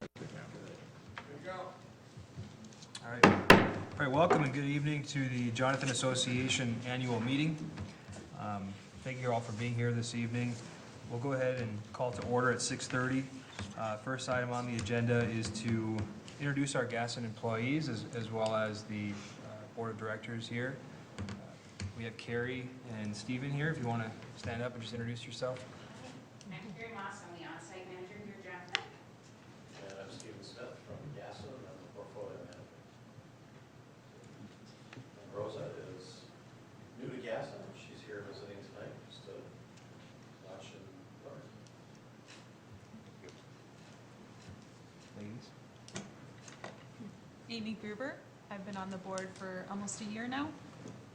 All right, welcome and good evening to the Jonathan Association Annual Meeting. Thank you all for being here this evening. We'll go ahead and call to order at 6:30. First item on the agenda is to introduce our Gaston employees as well as the Board of Directors here. We have Carrie and Stephen here. If you want to stand up and just introduce yourself. I'm Carrie Moss, I'm the on-site manager here, Jonathan. And I'm Stephen Smith from Gaston, I'm the portfolio manager. And Rosa is new to Gaston, she's here visiting tonight, just to watch and learn. Ladies. Amy Gruber. I've been on the board for almost a year now.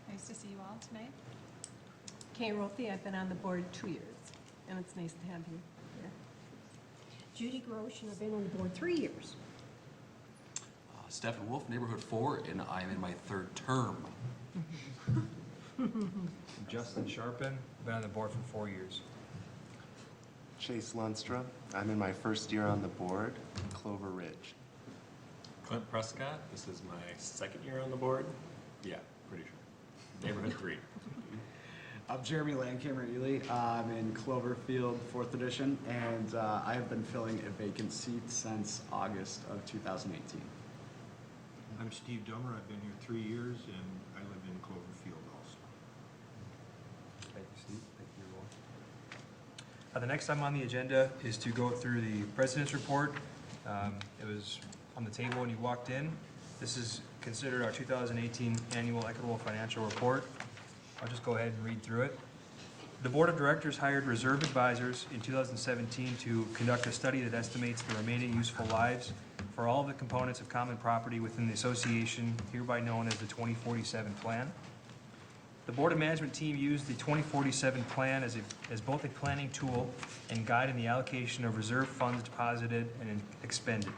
Nice to see you all tonight. Kay Rothy, I've been on the board 2 years, and it's nice to have you here. Judy Grosh, and I've been on the board 3 years. Stephen Wolf, Neighborhood 4, and I am in my third term. Justin Sharpen, been on the board for 4 years. Chase Lundstrom. I'm in my first year on the board, Clover Ridge. Clint Prescott, this is my second year on the board. Yeah, pretty sure. Neighborhood 3. I'm Jeremy Landcamer-Ely. I'm in Cloverfield 4th edition, and I have been filling a vacant seat since August of 2018. I'm Steve Dummer. I've been here 3 years, and I live in Cloverfield also. Thank you, Steve. Thank you, everyone. The next item on the agenda is to go through the President's Report. It was on the table when you walked in. This is considered our 2018 Annual Equitable Financial Report. I'll just go ahead and read through it. The Board of Directors hired reserve advisors in 2017 to conduct a study that estimates the remaining useful lives for all of the components of common property within the association, hereby known as the 2047 Plan. The Board of Management team used the 2047 Plan as both a planning tool and guide in the allocation of reserve funds deposited and expended.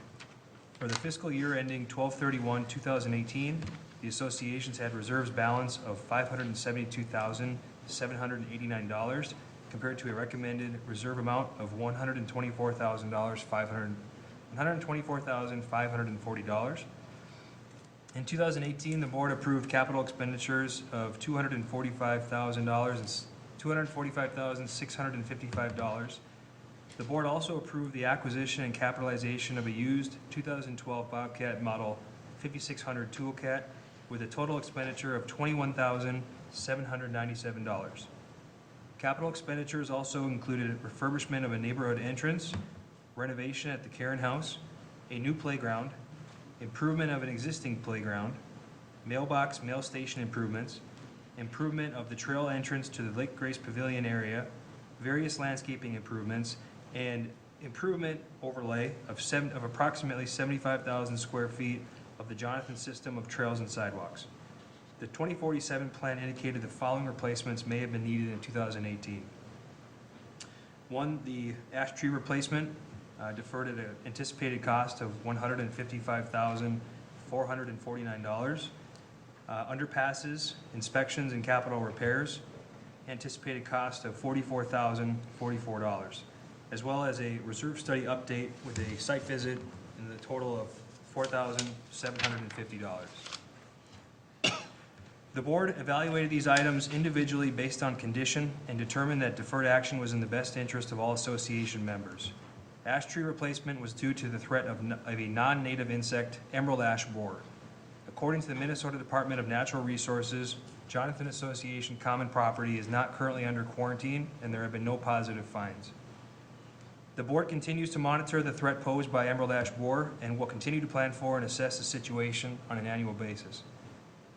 For the fiscal year ending 12/31/2018, the associations had reserves balance of $572,789 compared to a recommended reserve amount of $124,540. In 2018, the board approved capital expenditures of $245,655. The board also approved the acquisition and capitalization of a used 2012 Bobcat Model 5600 Toolcat with a total expenditure of $21,797. Capital expenditures also included refurbishment of a neighborhood entrance, renovation at the Karen House, a new playground, improvement of an existing playground, mailbox mail station improvements, improvement of the trail entrance to the Lake Grace Pavilion area, various landscaping improvements, and improvement overlay of approximately 75,000 square feet of the Jonathan system of trails and sidewalks. The 2047 plan indicated the following replacements may have been needed in 2018. One, the ash tree replacement, deferred at an anticipated cost of $155,449. Underpasses, inspections, and capital repairs, anticipated cost of $44,044, as well as a reserve study update with a site visit in the total of $4,750. The board evaluated these items individually based on condition and determined that deferred action was in the best interest of all association members. Ash tree replacement was due to the threat of a non-native insect, emerald ash borer. According to the Minnesota Department of Natural Resources, Jonathan Association common property is not currently under quarantine, and there have been no positive finds. The board continues to monitor the threat posed by emerald ash borer and will continue to plan for and assess the situation on an annual basis.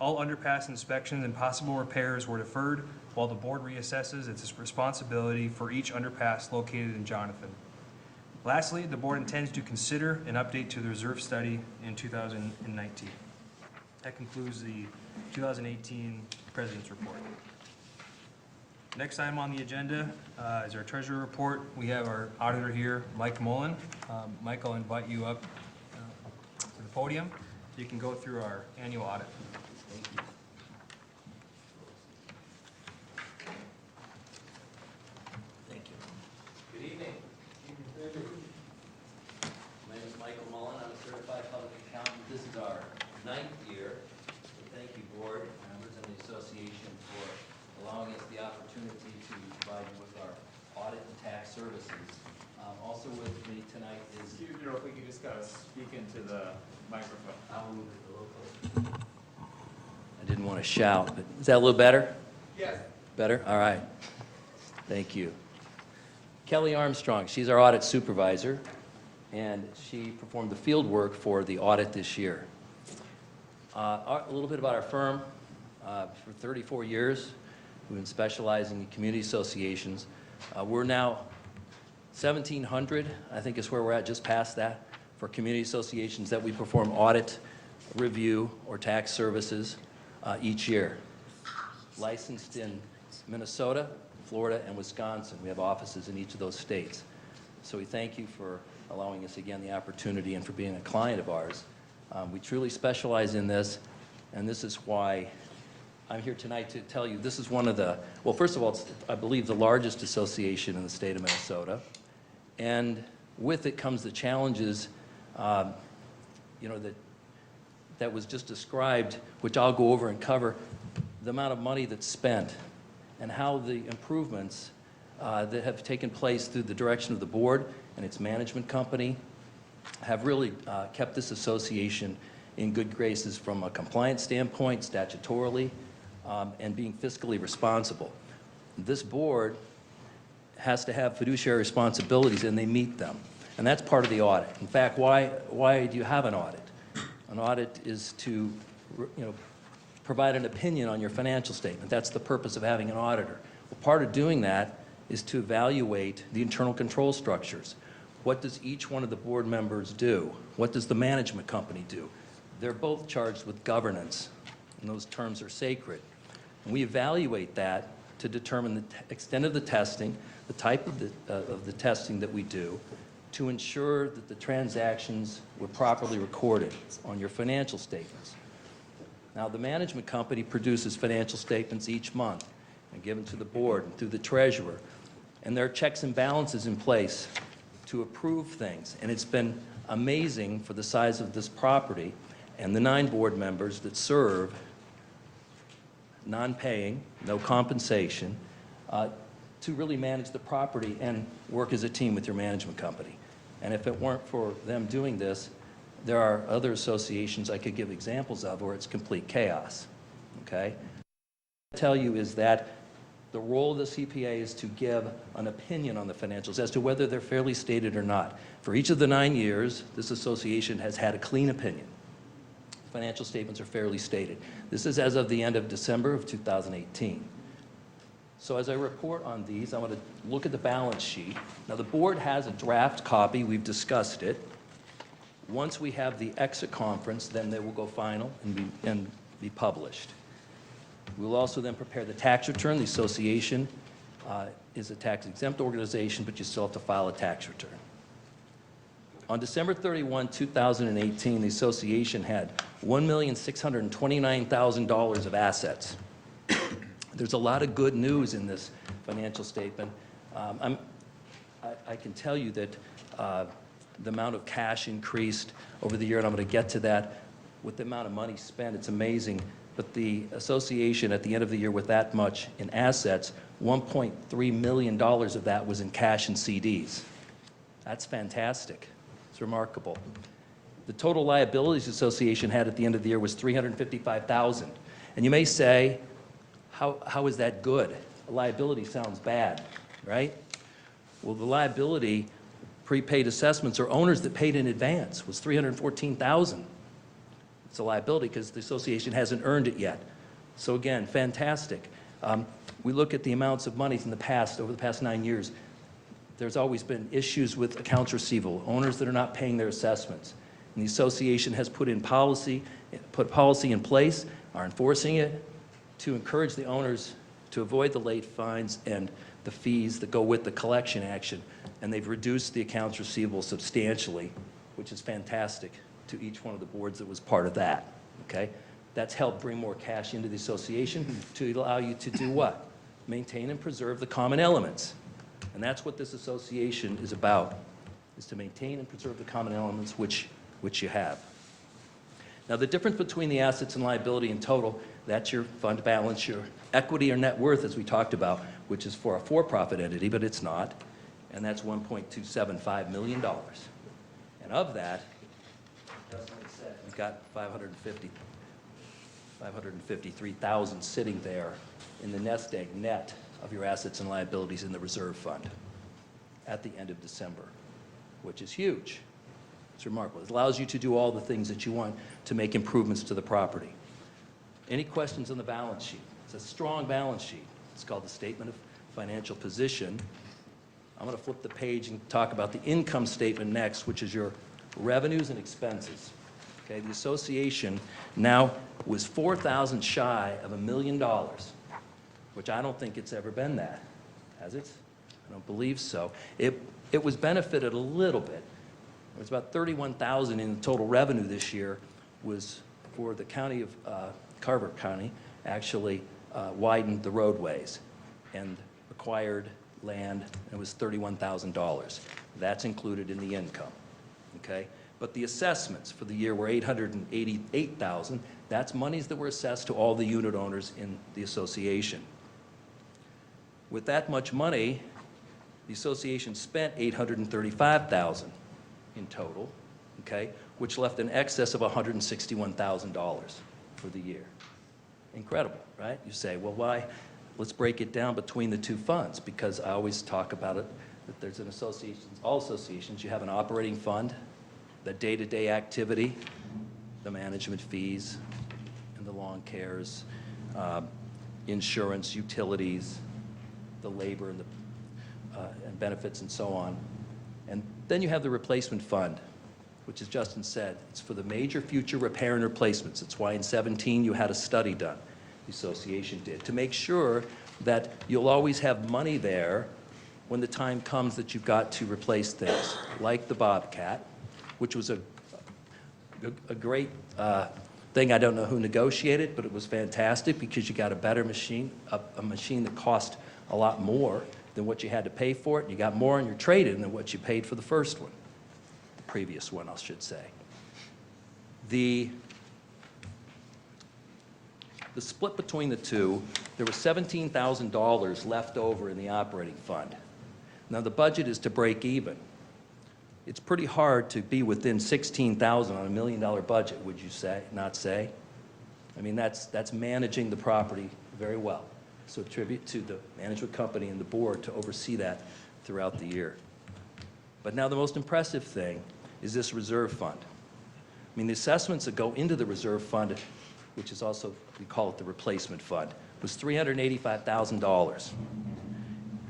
All underpass inspections and possible repairs were deferred while the board reassesses its responsibility for each underpass located in Jonathan. Lastly, the board intends to consider an update to the reserve study in 2019. That concludes the 2018 President's Report. Next item on the agenda is our Treasurer Report. We have our auditor here, Mike Mullen. Mike, I'll invite you up to the podium so you can go through our annual audit. Thank you. Good evening. My name is Mike Michael Mullen, I'm a certified public accountant. This is our 9th year. So thank you, board members and the association for allowing us the opportunity to provide you with our audit and tax services. Also with me tonight is... Excuse me, if we could just speak into the microphone. I'll move it a little closer. I didn't want to shout, but is that a little better? Yes. Better? All right. Thank you. Kelly Armstrong, she's our audit supervisor, and she performed the field work for the audit this year. A little bit about our firm. For 34 years, we've been specializing in community associations. We're now 1,700, I think is where we're at, just past that, for community associations that we perform audit, review, or tax services each year. Licensed in Minnesota, Florida, and Wisconsin. We have offices in each of those states. So we thank you for allowing us again the opportunity and for being a client of ours. We truly specialize in this, and this is why I'm here tonight to tell you this is one of the, well, first of all, it's, I believe, the largest association in the state of Minnesota. And with it comes the challenges, you know, that was just described, which I'll go over and cover, the amount of money that's spent and how the improvements that have taken place through the direction of the board and its management company have really kept this association in good graces from a compliance standpoint, statutorily, and being fiscally responsible. This board has to have fiduciary responsibilities, and they meet them. And that's part of the audit. In fact, why do you have an audit? An audit is to, provide an opinion on your financial statement. That's the purpose of having an auditor. Well, part of doing that is to evaluate the internal control structures. What does each one of the board members do? What does the management company do? They're both charged with governance, and those terms are sacred. And we evaluate that to determine the extent of the testing, the type of the testing that we do, to ensure that the transactions were properly recorded on your financial statements. Now, the management company produces financial statements each month and given to the board and through the treasurer. And there are checks and balances in place to approve things. And it's been amazing for the size of this property and the 9 board members that serve, non-paying, no compensation, to really manage the property and work as a team with your management company. And if it weren't for them doing this, there are other associations I could give examples of where it's complete chaos, okay? What I tell you is that the role of the CPA is to give an opinion on the financials as to whether they're fairly stated or not. For each of the 9 years, this association has had a clean opinion. Financial statements are fairly stated. This is as of the end of December of 2018. So as I report on these, I want to look at the balance sheet. Now, the board has a draft copy. We've discussed it. Once we have the exit conference, then they will go final and be published. We'll also then prepare the tax return. The association is a tax-exempt organization, but you still have to file a tax return. On December 31, 2018, the association had $1,629,000 of assets. There's a lot of good news in this financial statement. I can tell you that the amount of cash increased over the year, and I'm going to get to that. With the amount of money spent, it's amazing. But the association at the end of the year with that much in assets, $1.3 million of that was in cash and CDs. That's fantastic. It's remarkable. The total liabilities association had at the end of the year was $355,000. And you may say, how is that good? A liability sounds bad, right? Well, the liability prepaid assessments or owners that paid in advance was $314,000. It's a liability because the association hasn't earned it yet. So again, fantastic. We look at the amounts of monies in the past, over the past 9 years. There's always been issues with accounts receivable, owners that are not paying their assessments. And the association has put policy in place, are enforcing it, to encourage the owners to avoid the late fines and the fees that go with the collection action. And they've reduced the accounts receivable substantially, which is fantastic to each one of the boards that was part of that, okay? That's helped bring more cash into the association to allow you to do what? Maintain and preserve the common elements. And that's what this association is about. is to maintain and preserve the common elements which you have. Now, the difference between the assets and liability in total, that's your fund balance, your equity or net worth, as we talked about, which is for a for-profit entity, but it's not, and that's $1.275 million. And of that, just like I said, you've got 553,000 sitting there in the nest egg net of your assets and liabilities in the reserve fund at the end of December, which is huge. It's remarkable. It allows you to do all the things that you want to make improvements to the property. Any questions on the balance sheet? It's a strong balance sheet. It's called the Statement of Financial Position. I'm going to flip the page and talk about the income statement next, which is your revenues and expenses. Okay, the association now was $4,000 shy of $1 million, which I don't think it's ever been that. Has it? I don't believe so. It was benefited a little bit. It was about $31,000 in total revenue this year was for the county of Carver County actually widened the roadways and acquired land, and it was $31,000. That's included in the income, okay? But the assessments for the year were $888,000. That's monies that were assessed to all the unit owners in the association. With that much money, the association spent $835,000 in total, okay, which left an excess of $161,000 for the year. Incredible, right? You say, well, why? Let's break it down between the two funds, because I always talk about it, that there's an association, all associations, you have an operating fund, the day-to-day activity, the management fees, and the lawn cares, insurance, utilities, the labor and and benefits and so on. And then you have the replacement fund, which, as Justin said, it's for the major future repair and replacements. It's why in 17 you had a study done, the association did, to make sure that you'll always have money there when the time comes that you've got to replace things, like the Bobcat, which was a great thing. I don't know who negotiated, but it was fantastic because you got a better machine, a machine that cost a lot more than what you had to pay for it. You got more on your trade-in than what you paid for the first one, the previous one, I should say. The split between the two, there was $17,000 left over in the operating fund. Now, the budget is to break even. It's pretty hard to be within $16,000 on $1 million budget, would you say, not say? I mean, that's managing the property very well. So attribute to the management company and the board to oversee that throughout the year. But now the most impressive thing is this reserve fund. I mean, the assessments that go into the reserve fund, which is also, we call it the replacement fund, was $385,000.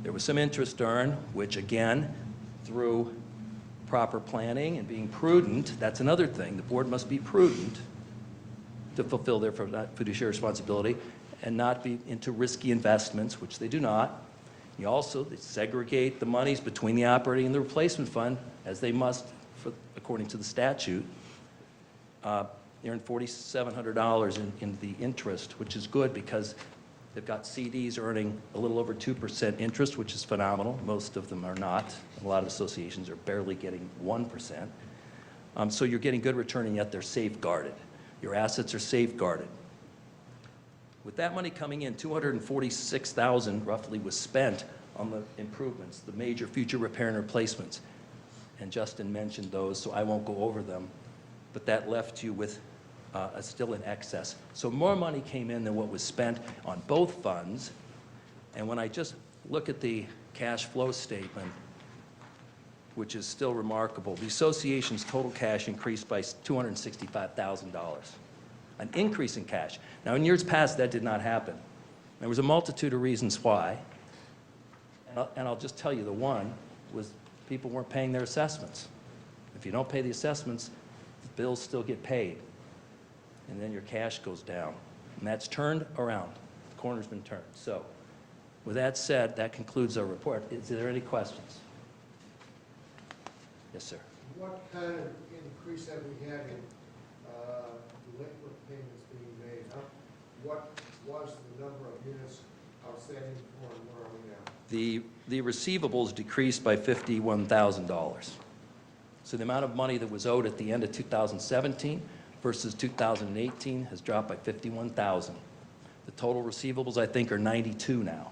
There was some interest earned, which again, through proper planning and being prudent, that's another thing. The board must be prudent to fulfill their fiduciary responsibility and not be into risky investments, which they do not. You also segregate the monies between the operating and the replacement fund, as they must, according to the statute. They earn $4,700 in the interest, which is good because they've got CDs earning a little over 2% interest, which is phenomenal. Most of them are not. A lot of associations are barely getting 1%. So you're getting good return, and yet they're safeguarded. Your assets are safeguarded. With that money coming in, $246,000 roughly was spent on the improvements, the major future repair and replacements. And Justin mentioned those, so I won't go over them. But that left you with still in excess. So more money came in than what was spent on both funds. And when I just look at the cash flow statement, which is still remarkable, the association's total cash increased by $265,000. An increase in cash. Now, in years past, that did not happen. There was a multitude of reasons why. And I'll just tell you, the one was people weren't paying their assessments. If you don't pay the assessments, the bills still get paid. And then your cash goes down. And that's turned around. The corner's been turned. So, with that said, that concludes our report. Is there any questions? Yes, sir. What kind of increase have we had in delinquent payments being made? What was the number of units outstanding for, and where are we now? The receivables decreased by $51,000. So the amount of money that was owed at the end of 2017 versus 2018 has dropped by 51,000. The total receivables, I think, are 92 now.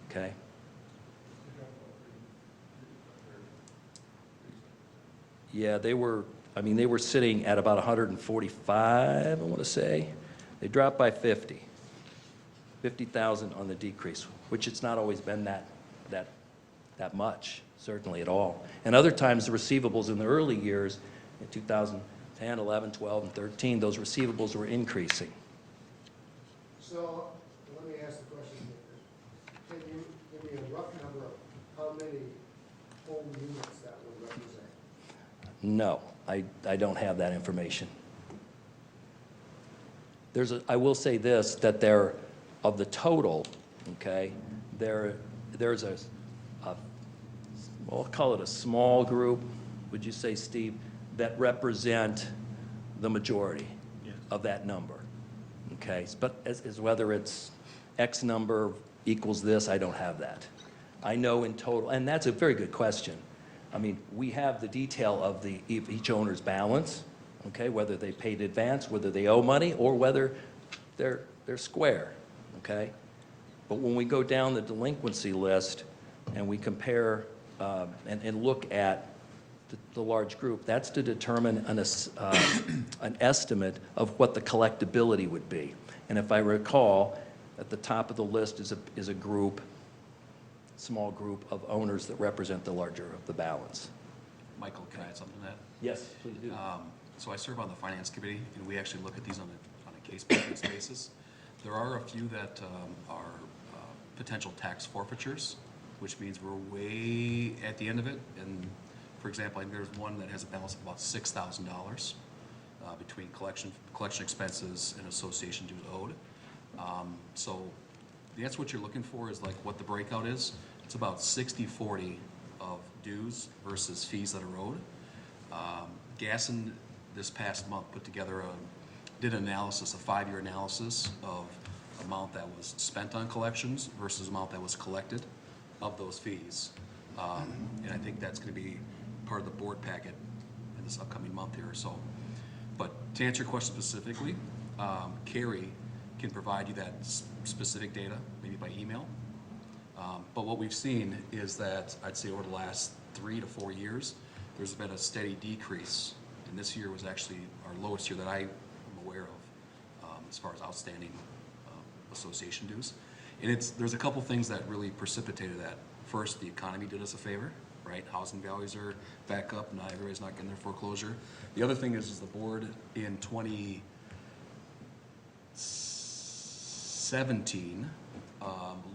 Okay? Yeah, they were sitting at about 145, I want to say. They dropped by 50,000 on the decrease, which it's not always been that much, certainly at all. And other times, the receivables in the early years, in 2010, 11, 12, and 13, those receivables were increasing. So, let me ask the question here. Can you give me a rough number of how many home units that would represent? No, I don't have that information. I will say this, that there, of the total, okay, there's I'll call it a small group, would you say, Steve, that represent the majority of that number, okay? But as whether it's X number equals this, I don't have that. I know in total, and that's a very good question. I mean, we have the detail of each owner's balance, okay, whether they paid advance, whether they owe money, or whether they're square, okay? But when we go down the delinquency list and we compare and look at the large group, that's to determine an estimate of what the collectability would be. And if I recall, at the top of the list is a small group of owners that represent the larger of the balance. Michael, can I add something to that? Yes, please do. So I serve on the finance committee, and we actually look at these on a case-by-case basis. There are a few that are potential tax forfeitures, which means we're way at the end of it. And for example, I think there's one that has a balance of about $6,000 between collection expenses and association dues owed. So that's what you're looking for, is like what the breakout is. It's about 60-40 of dues versus fees that are owed. Gasson this past month did an analysis, a 5-year analysis of amount that was spent on collections versus amount that was collected of those fees. And I think that's going to be part of the board packet in this upcoming month here or so. But to answer your question specifically, Carrie can provide you that specific data, maybe by email. But what we've seen is that I'd say over the last 3 to 4 years, there's been a steady decrease. And this year was actually our lowest year that I am aware of as far as outstanding association dues. And there's a couple things that really precipitated that. First, the economy did us a favor, right? Housing values are back up. Not everybody's not getting their foreclosure. The other thing is the board in 2017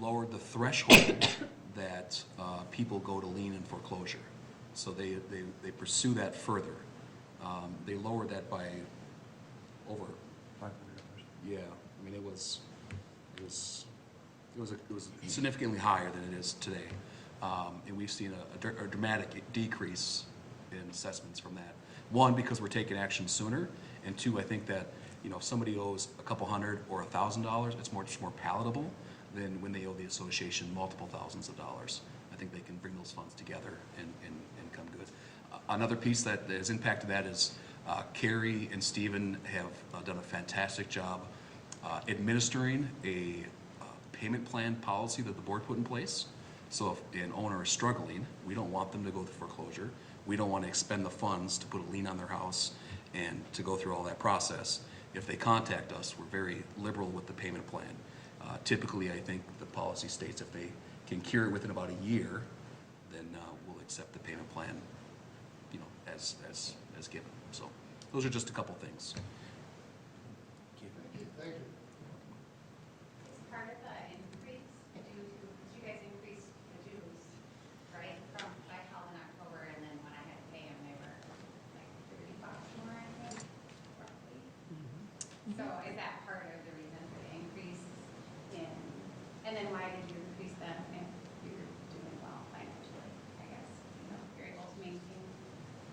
lowered the threshold that people go to lien in foreclosure. So they pursue that further. They lowered that by over $500. Yeah, I mean it was significantly higher than it is today, and we've seen a dramatic decrease in assessments from that. One, because we're taking action sooner, and two, I think that if somebody owes a couple hundred or $1,000, it's much more palatable than when they owe the association multiple thousands of dollars. I think they can bring those funds together and come good. Another piece that has impacted that is Carrie and Stephen have done a fantastic job administering a payment plan policy that the board put in place. So if an owner is struggling, we don't want them to go through foreclosure. We don't want to expend the funds to put a lien on their house and to go through all that process. If they contact us, we're very liberal with the payment plan. Typically, I think the policy states if they can cure it within about a year, then we'll accept the payment plan, as given. So those are just a couple things. Thank you. Is part of the increase due to, because you guys increased the dues, right? I called in October, and then when I had to pay them, they were like $30 more, I think, roughly. So is that part of the reason for the increase and then why did you increase them if you're doing well financially, I guess? You're able to maintain,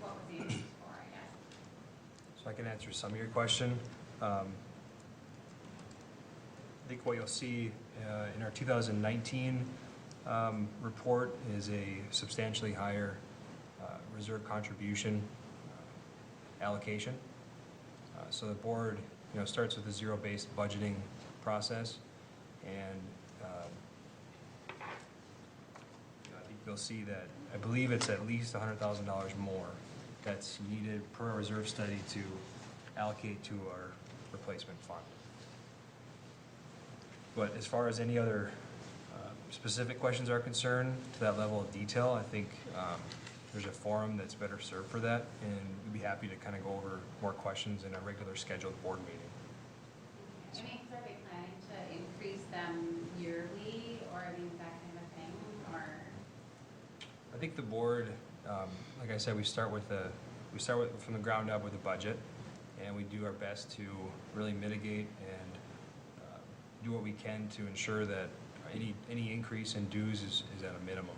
what was the increase for, I guess? So I can answer some of your question. I think what you'll see in our 2019 report is a substantially higher reserve contribution allocation. So the board, starts with a zero-based budgeting process, and I think you'll see that, I believe it's at least $100,000 more that's needed per our reserve study to allocate to our replacement fund. But as far as any other specific questions are concerned, to that level of detail, I think there's a forum that's better served for that, and we'd be happy to kind of go over more questions in a regular scheduled board meeting. I mean, are they planning to increase them yearly, or I mean, that kind of thing, or? I think the board, like I said, we start from the ground up with a budget, and we do our best to really mitigate and do what we can to ensure that any increase in dues is at a minimum.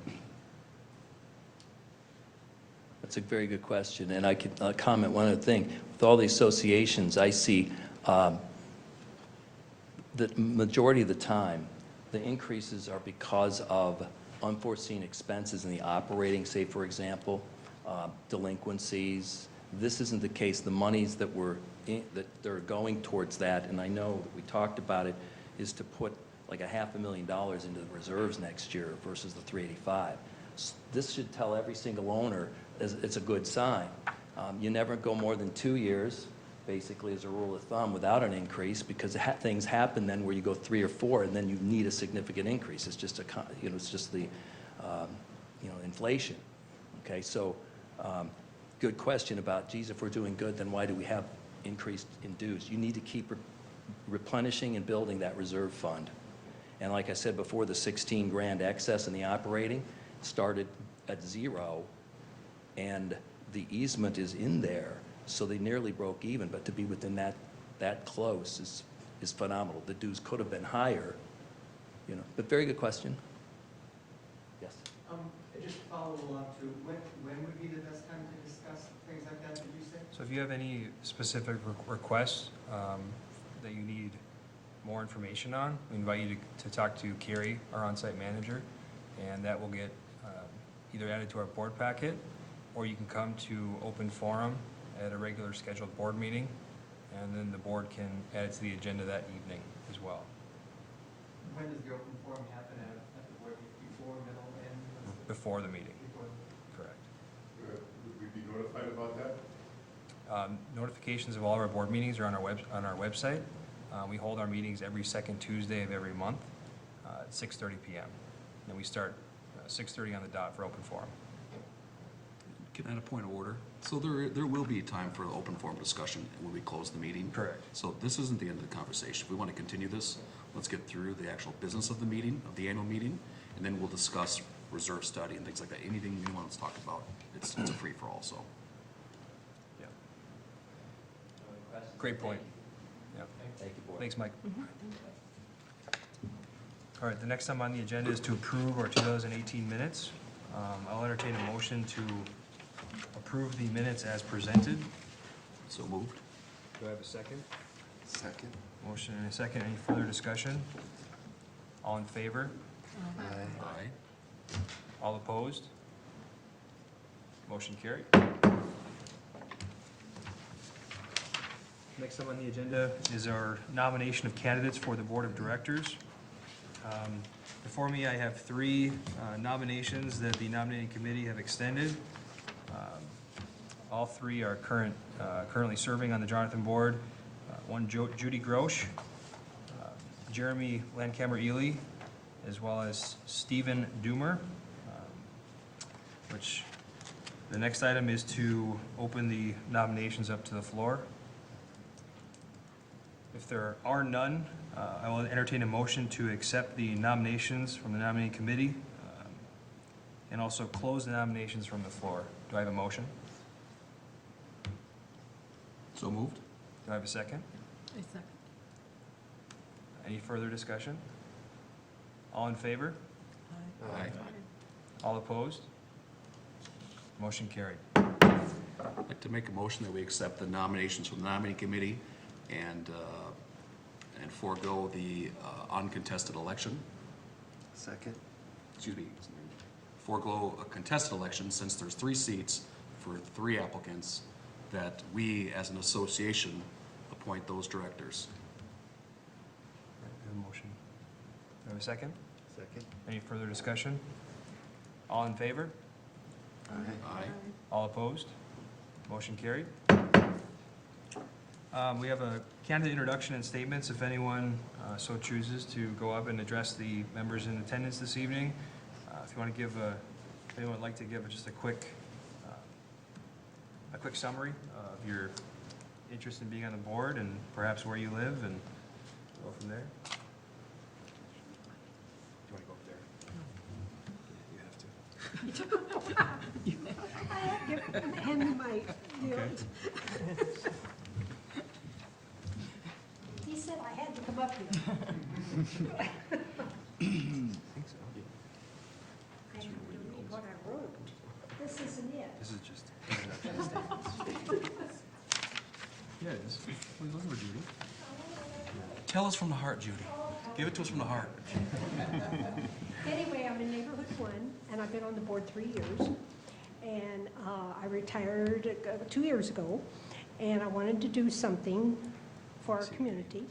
That's a very good question, and I could comment one other thing. With all the associations, I see the majority of the time, the increases are because of unforeseen expenses in the operating, say, for example, delinquencies. This isn't the case. The monies that they're going towards that, and I know that we talked about it, is to put like $500,000 into the reserves next year versus the $385. This should tell every single owner it's a good sign. You never go more than 2 years, basically, as a rule of thumb, without an increase, because things happen then where you go 3 or 4, and then you need a significant increase. It's just it's just the inflation. Okay, so good question about, geez, if we're doing good, then why do we have increased in dues? You need to keep replenishing and building that reserve fund. And like I said before, the 16 grand excess in the operating started at 0, and the easement is in there, so they nearly broke even, but to be within that close is phenomenal. The dues could have been higher, but very good question. Yes? Just follow along to, when would be the best time to discuss things like that, did you say? So if you have any specific requests that you need more information on, we invite you to talk to Carrie, our on-site manager, and that will get either added to our board packet, or you can come to open forum at a regular scheduled board meeting, and then the board can add it to the agenda that evening as well. When does the open forum happen at the board, before, middle, end? Before the meeting. Before. Correct. Would we be notified about that? Notifications of all of our board meetings are on our website. We hold our meetings every second Tuesday of every month at 6:30 p.m. And we start 6:30 on the dot for open forum. Can I add a point of order? So there will be time for the open forum discussion when we close the meeting. Correct. So this isn't the end of the conversation. If we want to continue this, let's get through the actual business of the meeting, of the annual meeting, and then we'll discuss reserve study and things like that. Anything you want to talk about, it's a free-for-all, so. Yeah. Great point. Yeah. Thank you, board. Thanks, Mike. All right, the next item on the agenda is to approve our 2018 minutes. I'll entertain a motion to approve the minutes as presented. So moved. Do I have a second? Second. Motion and a second. Any further discussion? All in favor? Aye. All opposed? Motion carried. Next up on the agenda is our nomination of candidates for the Board of Directors. Before me, I have 3 nominations that the nominating committee have extended. All 3 are currently serving on the Jonathan Board. One, Judy Grosh, Jeremy Landcamer-Ely, as well as Stephen Doomer, which the next item is to open the nominations up to the floor. If there are none, I will entertain a motion to accept the nominations from the nominating committee and also close the nominations from the floor. Do I have a motion? So moved. Do I have a second? I second. Any further discussion? All in favor? Aye. All opposed? Motion carried. I'd like to make a motion that we accept the nominations from the nominating committee and forego the uncontested election. Second. Excuse me. Forego a contested election since there's 3 seats for 3 applicants, that we, as an association, appoint those directors. We have a motion. Do we have a second? Second. Any further discussion? All in favor? Aye. All opposed? Motion carried. We have a candidate introduction and statements, if anyone so chooses to go up and address the members in attendance this evening. If you want to give if anyone would like to give just a quick summary of your interest in being on the board and perhaps where you live, and go from there. Do you want to go up there? You have to. Hand me my, Okay. he said I had to come up here. I think so. I have to read what I wrote. This isn't it. This is just introduction and statements. Yeah, it is. Please look over, Judy. Tell us from the heart, Judy. Give it to us from the heart. Anyway, I'm in neighborhood 1, and I've been on the board 3 years. And I retired 2 years ago, and I wanted to do something for our community.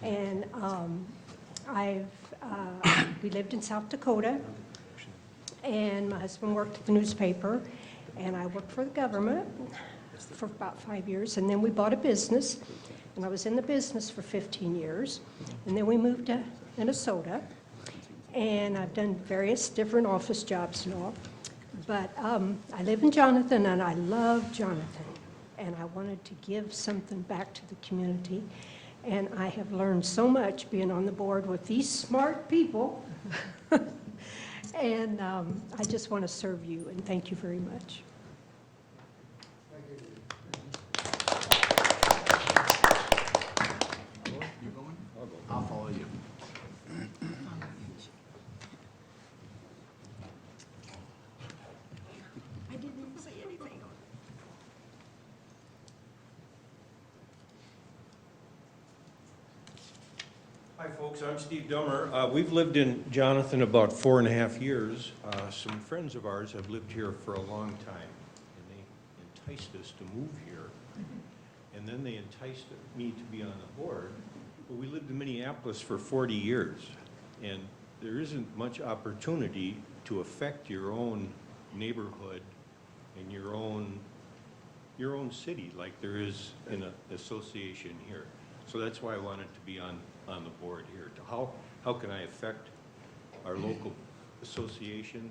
And we lived in South Dakota, and my husband worked at the newspaper, and I worked for the government for about 5 years, and then we bought a business, and I was in the business for 15 years, and then we moved to Minnesota, and I've done various different office jobs and all, but I live in Jonathan, and I love Jonathan, and I wanted to give something back to the community, and I have learned so much being on the board with these smart people, and I just want to serve you, and thank you very much. You going? I'll follow you. I didn't even say anything. Hi, folks, I'm Steve Dummer. We've lived in Jonathan about 4.5 years. Some friends of ours have lived here for a long time, and they enticed us to move here. And then they enticed me to be on the board. But we lived in Minneapolis for 40 years, and there isn't much opportunity to affect your own neighborhood and your own city like there is in an association here. So that's why I wanted to be on the board here. How can I affect our local association?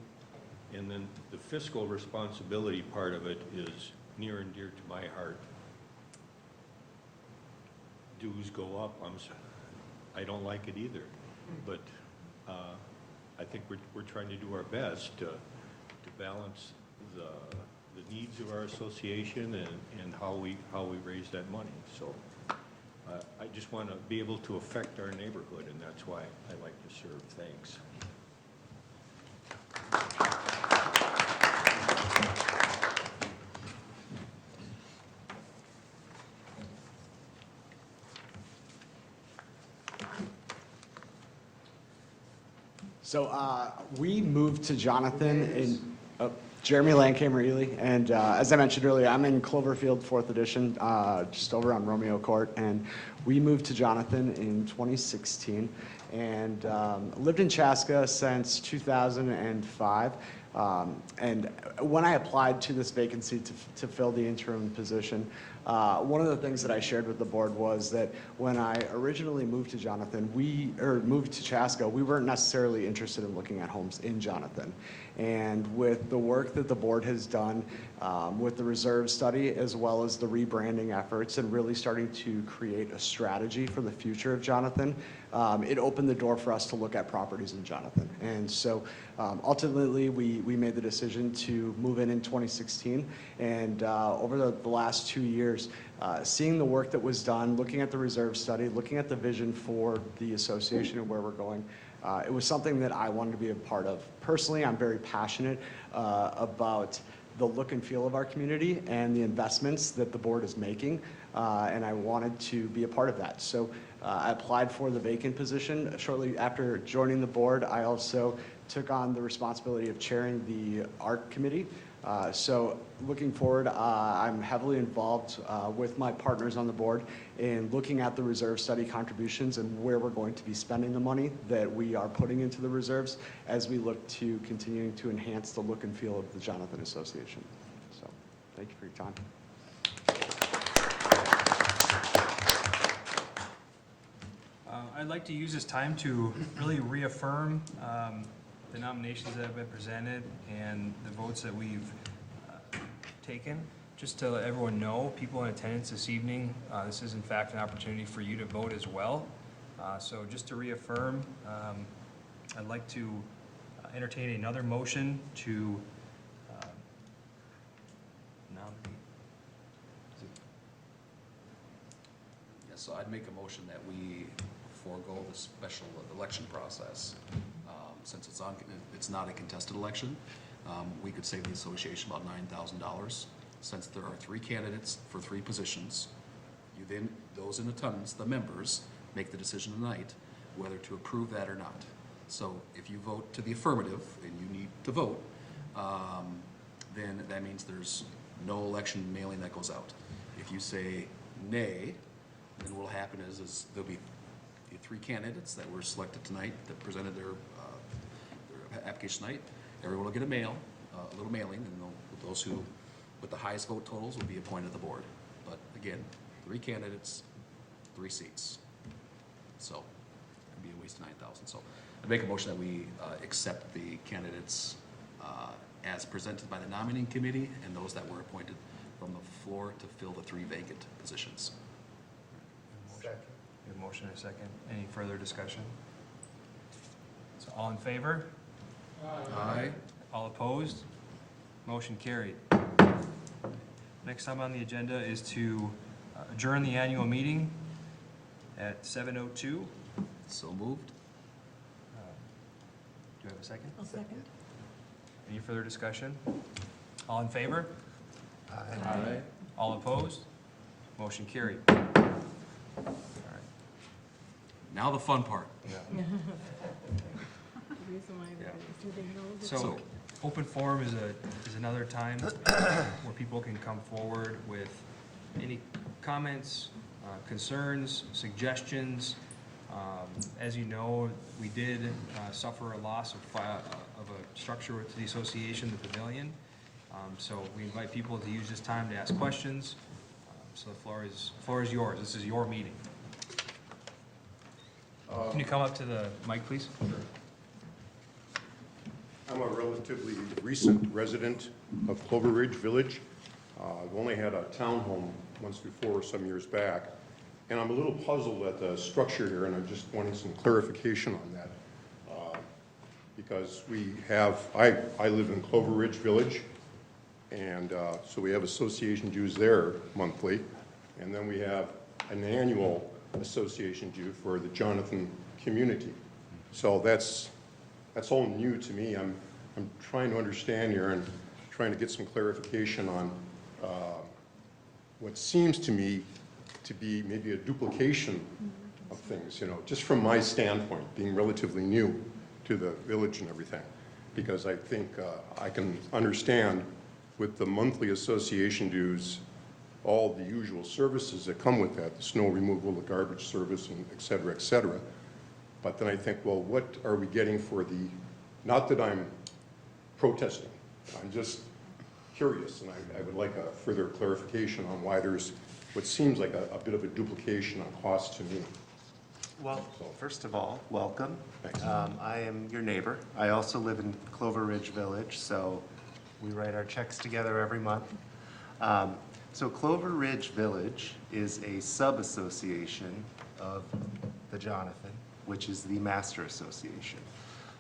And then the fiscal responsibility part of it is near and dear to my heart. Dues go up, I don't like it either, but I think we're trying to do our best to balance the needs of our association and how we raise that money. So I just want to be able to affect our neighborhood, and that's why I like to serve. Thanks. So we moved to Jonathan in Jeremy Landcamer-Ely, and as I mentioned earlier, I'm in Cloverfield 4th Edition, just over on Romeo Court, and we moved to Jonathan in 2016 and lived in Chaska since 2005. And when I applied to this vacancy to fill the interim position, one of the things that I shared with the board was that when I originally moved to Jonathan, moved to Chaska, we weren't necessarily interested in looking at homes in Jonathan. And with the work that the board has done with the reserve study, as well as the rebranding efforts and really starting to create a strategy for the future of Jonathan, it opened the door for us to look at properties in Jonathan. And so ultimately, we made the decision to move in 2016. And over the last 2 years, seeing the work that was done, looking at the reserve study, looking at the vision for the association and where we're going, it was something that I wanted to be a part of. Personally, I'm very passionate about the look and feel of our community and the investments that the board is making, and I wanted to be a part of that. So I applied for the vacant position. Shortly after joining the board, I also took on the responsibility of chairing the art committee. So looking forward, I'm heavily involved with my partners on the board in looking at the reserve study contributions and where we're going to be spending the money that we are putting into the reserves as we look to continuing to enhance the look and feel of the Jonathan Association. So thank you for your time. I'd like to use this time to really reaffirm the nominations that have been presented and the votes that we've taken. Just to let everyone know, people in attendance this evening, this is in fact an opportunity for you to vote as well. So just to reaffirm, I'd like to entertain another motion to nominate. Yeah, so I'd make a motion that we forego the special election process. Since it's not a contested election, we could save the association about $9,000. Since there are 3 candidates for 3 positions, you then, those in attendance, the members, make the decision tonight whether to approve that or not. So if you vote to the affirmative, and you need to vote, then that means there's no election mailing that goes out. If you say nay, then what will happen is there'll be the 3 candidates that were selected tonight that presented their application tonight. Everyone will get a little mailing, and those who with the highest vote totals will be appointed to the board. But again, 3 candidates, 3 seats. So it'd be a waste of $9,000. So I make a motion that we accept the candidates as presented by the nominating committee and those that were appointed from the floor to fill the 3 vacant positions. Second. We have a motion and a second. Any further discussion? So all in favor? Aye. All opposed? Motion carried. Next item on the agenda is to adjourn the annual meeting at 7:02. So moved. Do you have a second? I'll second. Any further discussion? All in favor? Aye. All opposed? Motion carried. All right. Now the fun part. Yeah. The reason why Yeah. do they know that? So, open forum is another time where people can come forward with any comments, concerns, suggestions. As you know, we did suffer a loss of a structure with the association, the pavilion. So we invite people to use this time to ask questions. So the floor is yours. This is your meeting. Can you come up to the mic, please? I'm a relatively recent resident of Clover Ridge Village. I've only had a townhome once before, some years back, and I'm a little puzzled at the structure here, and I'm just wanting some clarification on that. Because I live in Clover Ridge Village, and so we have association dues there monthly, and then we have an annual association due for the Jonathan community. So that's all new to me. I'm trying to understand here and trying to get some clarification on what seems to me to be maybe a duplication of things, just from my standpoint, being relatively new to the village and everything. Because I think I can understand with the monthly association dues, all the usual services that come with that, the snow removal, the garbage service, and et cetera, et cetera. But then I think, well, what are we getting for not that I'm protesting, I'm just curious, and I would like a further clarification on why there's what seems like a bit of a duplication on cost to me. Well, first of all, welcome. Thanks. I am your neighbor. I also live in Clover Ridge Village, so we write our checks together every month. So Clover Ridge Village is a sub-association of the Jonathan, which is the master association.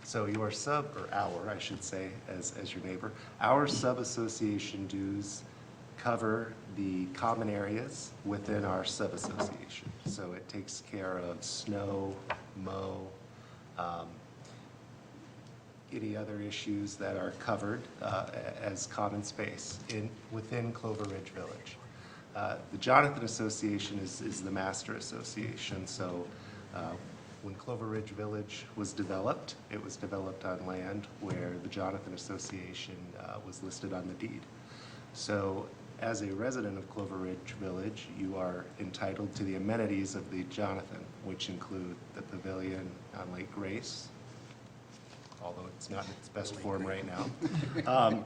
So your I should say, as your neighbor, our sub-association dues cover the common areas within our sub-association. So it takes care of snow, mow, any other issues that are covered as common space within Clover Ridge Village. The Jonathan Association is the master association, so when Clover Ridge Village was developed, it was developed on land where the Jonathan Association was listed on the deed. So as a resident of Clover Ridge Village, you are entitled to the amenities of the Jonathan, which include the pavilion on Lake Grace, although it's not in its best form right now.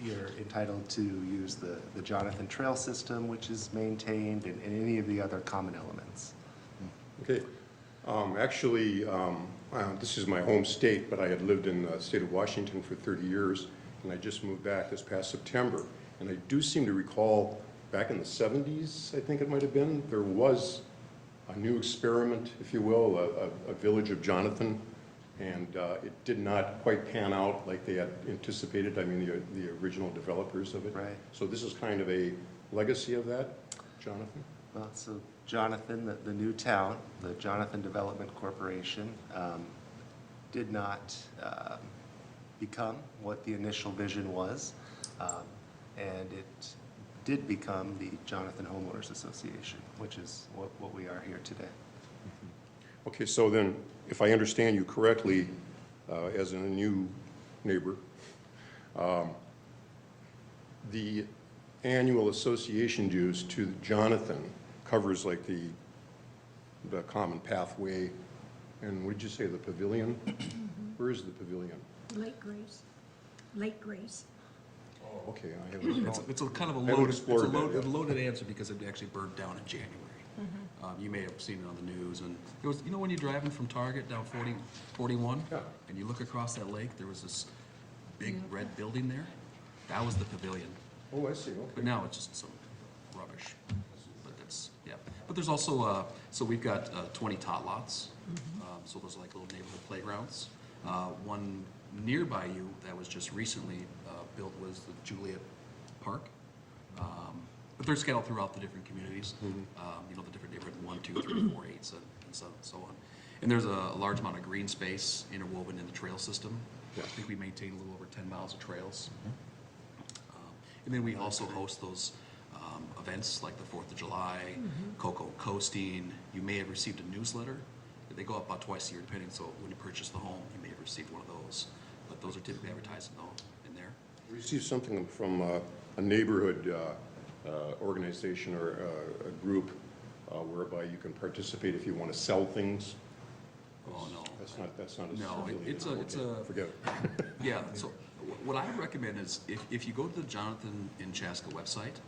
You're entitled to use the Jonathan Trail System, which is maintained, and any of the other common elements. Okay. Actually, this is my home state, but I had lived in the state of Washington for 30 years, and I just moved back this past September. And I do seem to recall back in the 70s, I think it might have been, there was a new experiment, if you will, a village of Jonathan, and it did not quite pan out like they had anticipated. I mean, the original developers of it. Right. So this is kind of a legacy of that, Jonathan? Well, so Jonathan, the new town, the Jonathan Development Corporation, did not become what the initial vision was, and it did become the Jonathan Homeowners Association, which is what we are here today. Okay, so then, if I understand you correctly, as a new neighbor, the annual association dues to Jonathan covers like the common pathway, and would you say the pavilion? Where is the pavilion? Lake Grace. Lake Grace. Oh, okay, I haven't. It's a kind of a I haven't loaded, explored that yet. loaded answer because it actually burned down in January. You may have seen it on the news, and it was, you know, when you're driving from Target down 41, Yeah. and you look across that lake, there was this big red building there. That was the pavilion. Oh, I see, But okay. now it's just some rubbish. But that's, yeah. But there's also, so we've got 20 tot lots. So those are like little neighborhood playgrounds. One nearby you that was just recently built was the Juliet Park. But they're scattered throughout the different communities. You know, the different neighborhood 1, 2, 3, 4, 8, and so on. And there's a large amount of green space interwoven in the trail system. I think we maintain a little over 10 miles of trails. And then we also host those events like the 4th of July, Cocoa Coasting. You may have received a newsletter. They go up about twice a year, depending. So when you purchase the home, you may have received one of those. But those are typically advertised in there. We received something from a neighborhood organization or a group whereby you can participate if you want to sell things. Oh, no. That's not a. No, it's Okay, a. forget it. Yeah, so what I would recommend is if you go to the Jonathan and Chaska website,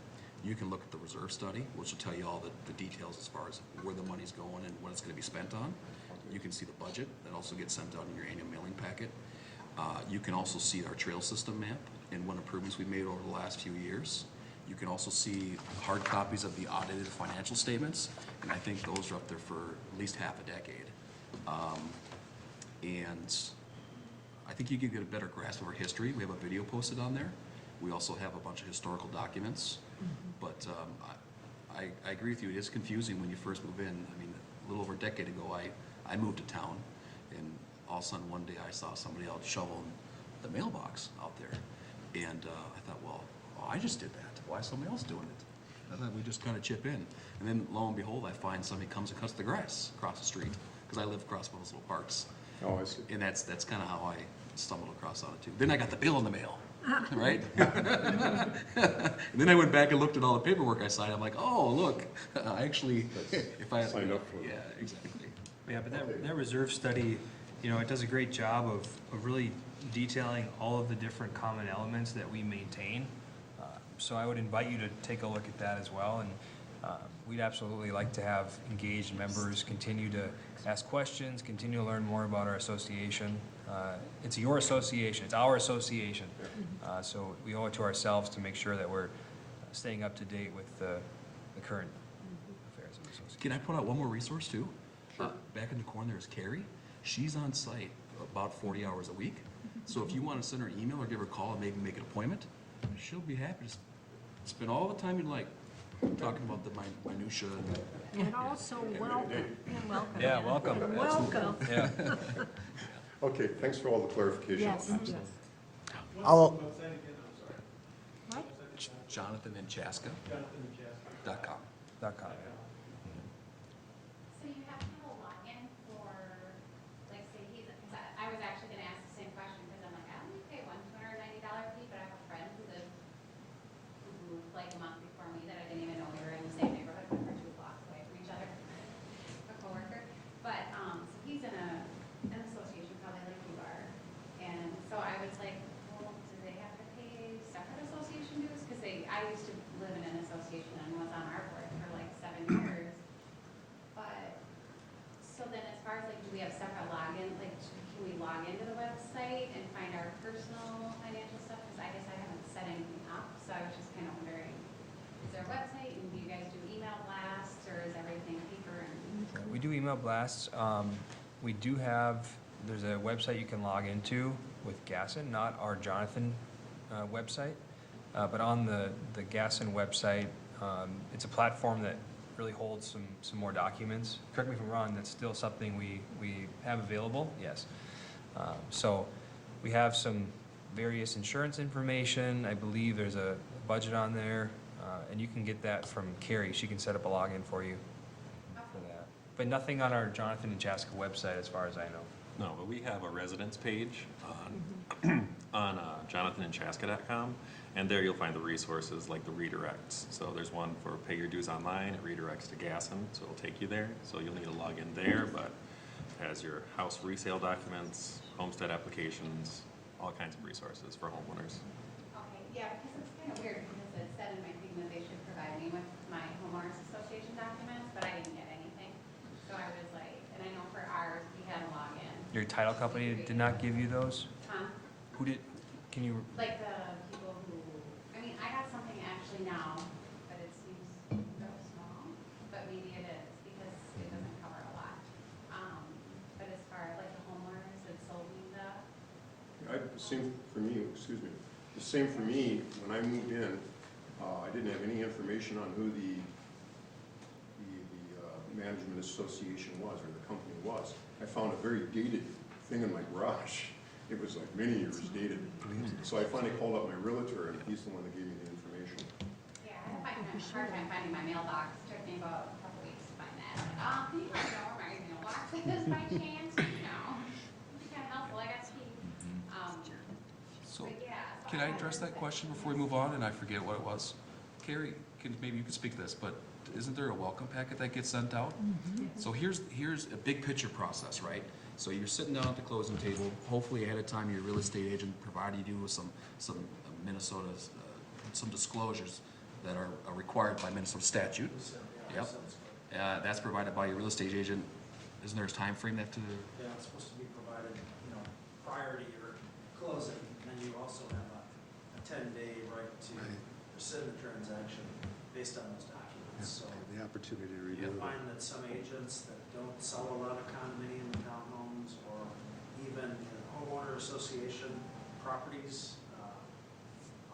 you can look at the reserve study, which will tell you all the details as far as where the money's going and what it's going to be spent on. You can see the budget that also gets sent out in your annual mailing packet. You can also see our trail system map and what improvements we've made over the last few years. You can also see hard copies of the audited financial statements, and I think those are up there for at least half a decade. And I think you can get a better grasp of our history. We have a video posted on there. We also have a bunch of historical documents. But I agree with you, it is confusing when you first move in. I mean, a little over a decade ago, I moved to town, and all of a sudden one day I saw somebody out shoveling the mailbox out there. And I thought, well, I just did that. Why is somebody else doing it? I thought we just kind of chip in. And then lo and behold, I find somebody comes and cuts the grass across the street, because I live across one of those little parks. Oh, I see. And that's kind of how I stumbled across on it too. Then I got the bill in the mail, right? And then I went back and looked at all the paperwork I signed. I'm like, oh, look, I actually, if I Signed up for it. Yeah, exactly. Yeah, but that reserve study, you know, it does a great job of really detailing all of the different common elements that we maintain. So I would invite you to take a look at that as well, and we'd absolutely like to have engaged members continue to ask questions, continue to learn more about our association. It's your association, it's our association, so we owe it to ourselves to make sure that we're staying up to date with the current affairs of the association. Can I put out one more resource too? Back in the corner, there's Carrie. She's on site about 40 hours a week. So if you want to send her an email or give her a call and maybe make an appointment, she'll be happy to spend all the time you'd like talking about the minutia. And also, welcome. And welcome. Yeah, welcome. Welcome. Yeah. Okay, thanks for all the clarifications. Yes. I'll, What? Jonathan and Chaska.com. .com. So you have I used to live in an association and was on our board for like 7 years. But, so then as far as like, do we have separate login, like, can we log into the website and find our personal financial stuff? Because I guess I haven't set anything up, so I was just kind of wondering, is there a website, and do you guys do email blasts, or is everything paper and? We do email blasts. We do have, there's a website you can log into with Gasson, not our Jonathan website. But on the Gasson website, it's a platform that really holds some more documents. Correct me if I'm wrong, that's still something we have available, yes. So we have some various insurance information. I believe there's a budget on there, and you can get that from Carrie. She can set up a login for you for that. But nothing on our Jonathan and Chaska website as far as I know. No, but we have a residence page on, on jonathanandchaska.com, and there you'll find the resources like the redirects. So there's one for pay your dues online, it redirects to Gasson, so it'll take you there. So you'll need to log in there, but it has your house resale documents, homestead applications, all kinds of resources for homeowners. Okay, yeah, because it's kind of weird, because it said in my thing that they should provide me with my homeowners association documents, but I didn't get anything. So I was like, and I know for ours, we had a login. Your title company did not give you those? Huh? Who did, can you, Like the people who, I mean, I got something actually now, but it seems so small, but maybe it is, because it doesn't cover a lot. But as far as like the homeowners that sold me the, Same for me, excuse me. The same for me, when I moved in, I didn't have any information on who the management association was, or the company was. I found a very dated thing in my garage. It was like many years dated. So I finally called up my realtor, and he's the one that gave me the information. yeah, I had a hard time finding my mailbox. It took me about a couple weeks to find that. Like, can you let me know where my mailbox is by chance? You know, it'd be kind of helpful. I got Steve. So, But yeah. So can I had address this that thing. question before we move on, and I forget what it was? Carrie, maybe you can speak to this, but isn't there a welcome packet that gets sent out? So here's a big picture process, right? So you're sitting down at the closing table, hopefully ahead of time your real estate agent provided you with some Minnesota, some disclosures that are required by Minnesota statute. Yep. That's provided by your real estate agent. Isn't there a time frame that to? Yeah, it's supposed to be provided, prior to your closing, and then you also have a 10-day right to rescind the transaction based on those documents, so. The opportunity to You review. find that some agents that don't sell a lot of condominium townhomes, or even homeowner association properties,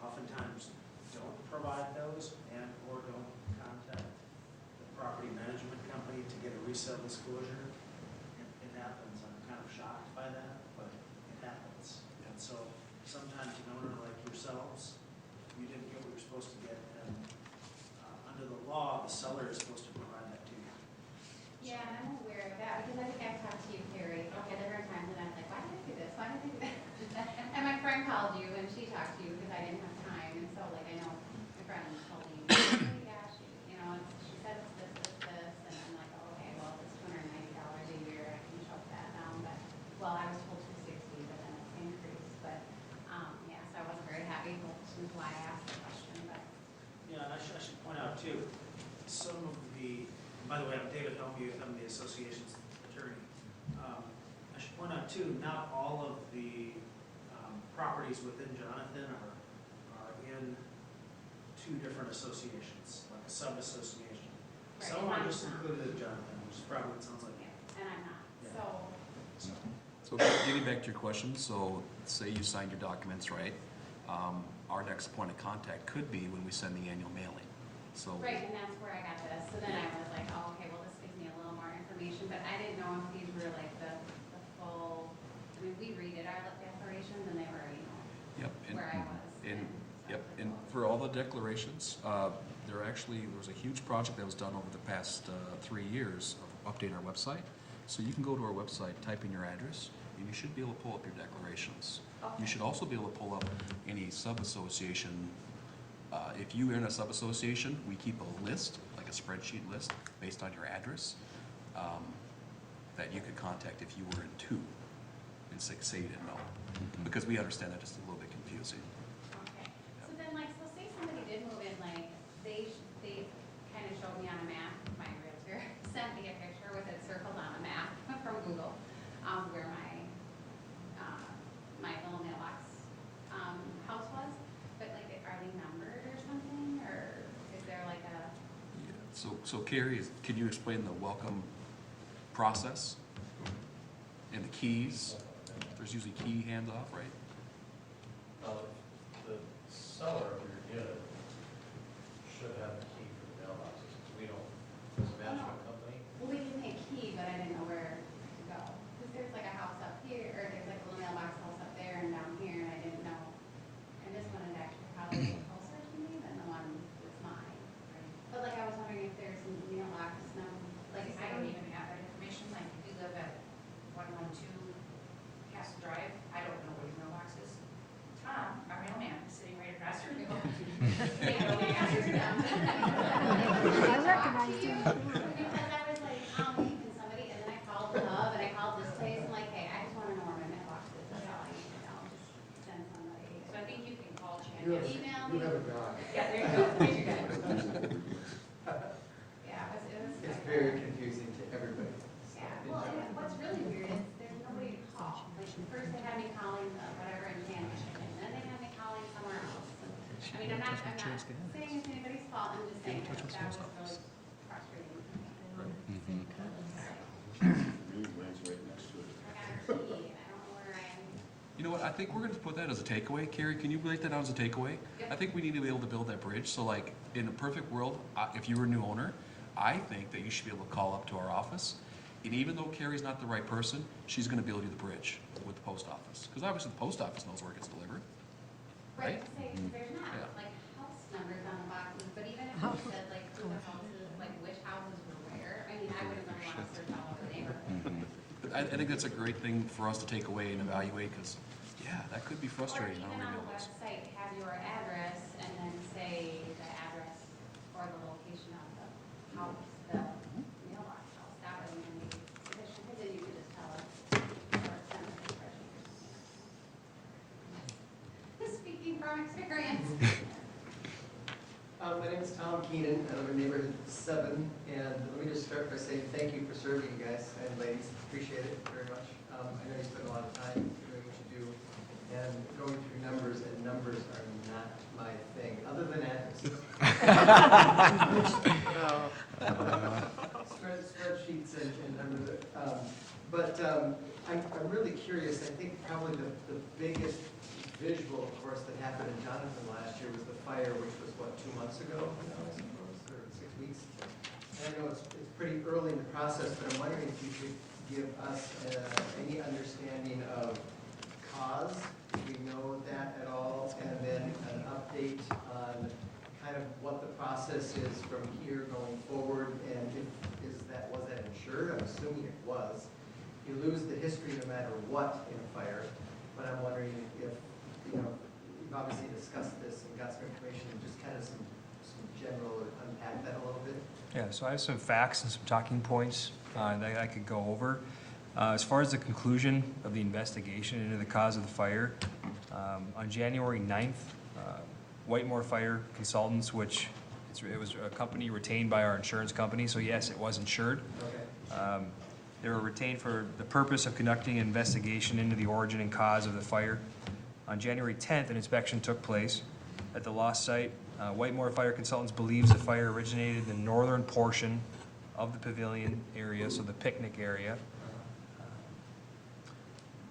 oftentimes don't provide those and/or don't contact the property management company to get a resale disclosure. It happens. I'm kind of shocked by that, but it happens. And so sometimes an owner like yourselves, you didn't get what you're supposed to get, and under the law, the seller is supposed to provide that to you. Yeah, and I'm aware of that, because I think I've talked to you, Carrie, okay, there are times, and I'm like, why did I do this, why did I do that? And my friend called you, and she talked to you, because I didn't have time, and so, like, I know my friend told me, oh, yeah, she said it's this, and I'm like, oh, okay, well, it's $290 a year, I can choke that down, but, well, I was told $260, but then it's increased, but, yeah, so I wasn't very happy, which is why I asked the question, but. Yeah, and I should point out too, some of the, by the way, I'm David Helmuth, I'm the association's attorney. I should point out too, not all of the properties within Jonathan are in two different associations, like a sub-association. Right, Some and are I'm just not. included in Jonathan, which is probably what it sounds like. Yeah, and I'm not, Yeah. so. So getting back to your question, so say you signed your documents, right? Our next point of contact could be when we send the annual mailing. So Right, and that's where I got this, so then I was like, oh, okay, well, this gives me a little more information, but I didn't know if these were like the full, I mean, we read it, our declarations, and they were, Yep. where I was. Yep, and for all the declarations, there was a huge project that was done over the past 3 years of updating our website. So you can go to our website, type in your address, and you should be able to pull up your declarations. You should also be able to pull up any sub-association. If you're in a sub-association, we keep a list, like a spreadsheet list, based on your address, that you could contact if you were in two, and say you didn't know. Because we understand that just a little bit confusing. Okay, so then like, so say somebody did move in So Carrie, can you explain the welcome process and the keys? There's usually key handoff, right? The seller of your unit should have the key for the mailboxes, because we don't, as a management company. Well, we gave me a key, but I didn't know where to go. Because there's like a house up here, or there's like a little mailbox house up there and down here, and I didn't know. And this one is actually probably closer to me than the one that's mine. But like, I was wondering if there's some mailbox, like, I don't even have that information, like, if you live at 112 Castle Drive, I don't know where your mailbox is. Tom, our mailman, is sitting right across from you. I recognize you. Because I was like, can somebody, and then I called the hub, and I called this place, I'm like, hey, I just want to know where my mailbox is, that's all I need to know, just send somebody. So I think you can call Jan. Email me. You have a guy. Yeah, there you go, there's your guy. Yeah, it was. It's very confusing to everybody. Yeah, well, and what's really weird is there's nobody to call. Like, first they had me calling whatever in Sandwich, and then they had me calling somewhere else. I mean, I'm not saying it's anybody's fault, I'm just saying that was really frustrating. I got a key, and I don't know where I am. You know what, I think we're gonna put that as a takeaway. Carrie, can you write that down as a takeaway? I think we need to be able to build that bridge, so like, in a perfect world, if you were a new owner, I think that you should be able to call up to our office, and even though Carrie's not the right person, she's gonna be able to do the bridge with the post office, because obviously the post office knows where it gets delivered. Right, Right? say, there's not, Yeah. like, house numbers on the boxes, but even if you said, like, who the houses, like, which houses were where, I mean, I wouldn't really want to search all over the neighborhood. But I think that's a great thing for us to take away and evaluate, because, yeah, that could be Or frustrating. I even don't on really the know this. website, have your address, and then say the address or the location of the house, the mailbox house, that would even be sufficient, because then you could just tell us, or send us a spreadsheet. Speaking from experience. My name is Tom Keenan, I live in neighborhood 7, and let me just start by saying thank you for serving, you guys and ladies, appreciate it very much. I know you spend a lot of time doing what you do, and going through numbers, and numbers are not my thing, other than addresses. Spreadsheets and numbers. But I'm really curious, I think probably the biggest visual, of course, that happened in Jonathan last year was the fire, which was, what, 2 months ago, now, I suppose, or 6 weeks? And I know it's pretty early in the process, but I'm wondering if you could give us any understanding of cause, do we know that at all? And then an update on kind of what the process is from here going forward, and was that insured? I'm assuming it was. You lose the history no matter what in a fire, but I'm wondering if, you've obviously discussed this and got some information, just kind of some general, unpack that a little bit. Yeah, so I have some facts and some talking points that I could go over. As far as the conclusion of the investigation into the cause of the fire, on January 9th, Whitemore Fire Consultants, which it was a company retained by our insurance company, so yes, it was insured. Okay. They were retained for the purpose of conducting an investigation into the origin and cause of the fire. On January 10th, an inspection took place at the lost site. Whitemore Fire Consultants believes the fire originated in the northern portion of the pavilion area, so the picnic area.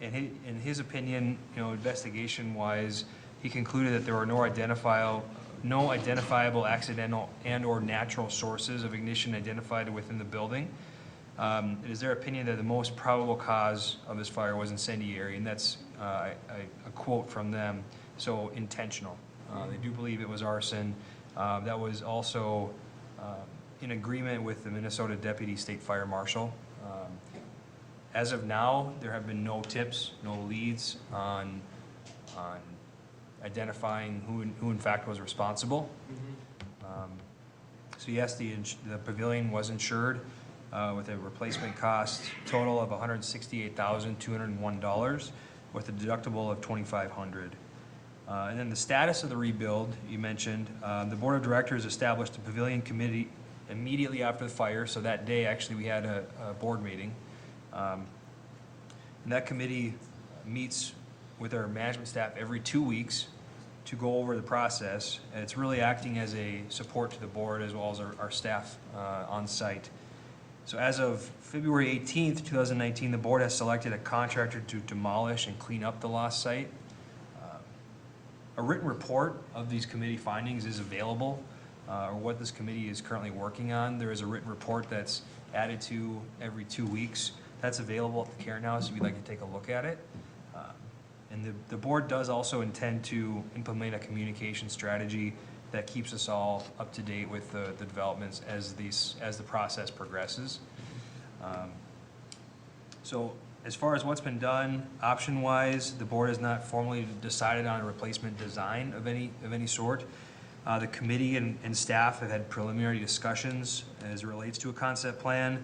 In his opinion, investigation-wise, he concluded that there were no identifiable accidental and/or natural sources of ignition identified within the building. It is their opinion that the most probable cause of this fire was incendiary, and that's a quote from them, so intentional. They do believe it was arson. That was also in agreement with the Minnesota Deputy State Fire Marshal. As of now, there have been no tips, no leads on identifying who in fact was responsible. So yes, the pavilion was insured with a replacement cost total of $168,201 with a deductible of $2,500. And then the status of the rebuild, you mentioned, the Board of Directors established a pavilion committee immediately after the fire, so that day actually we had a board meeting. And that committee meets with our management staff every 2 weeks to go over the process. It's really acting as a support to the board as well as our staff on site. So as of February 18th, 2019, the board has selected a contractor to demolish and clean up the lost site. A written report of these committee findings is available, or what this committee is currently working on. There is a written report that's added to every 2 weeks. That's available at the Karen House if you'd like to take a look at it. And the board does also intend to implement a communication strategy that keeps us all up to date with the developments as the process progresses. So as far as what's been done, option-wise, the board has not formally decided on a replacement design of any sort. The committee and staff have had preliminary discussions as it relates to a concept plan.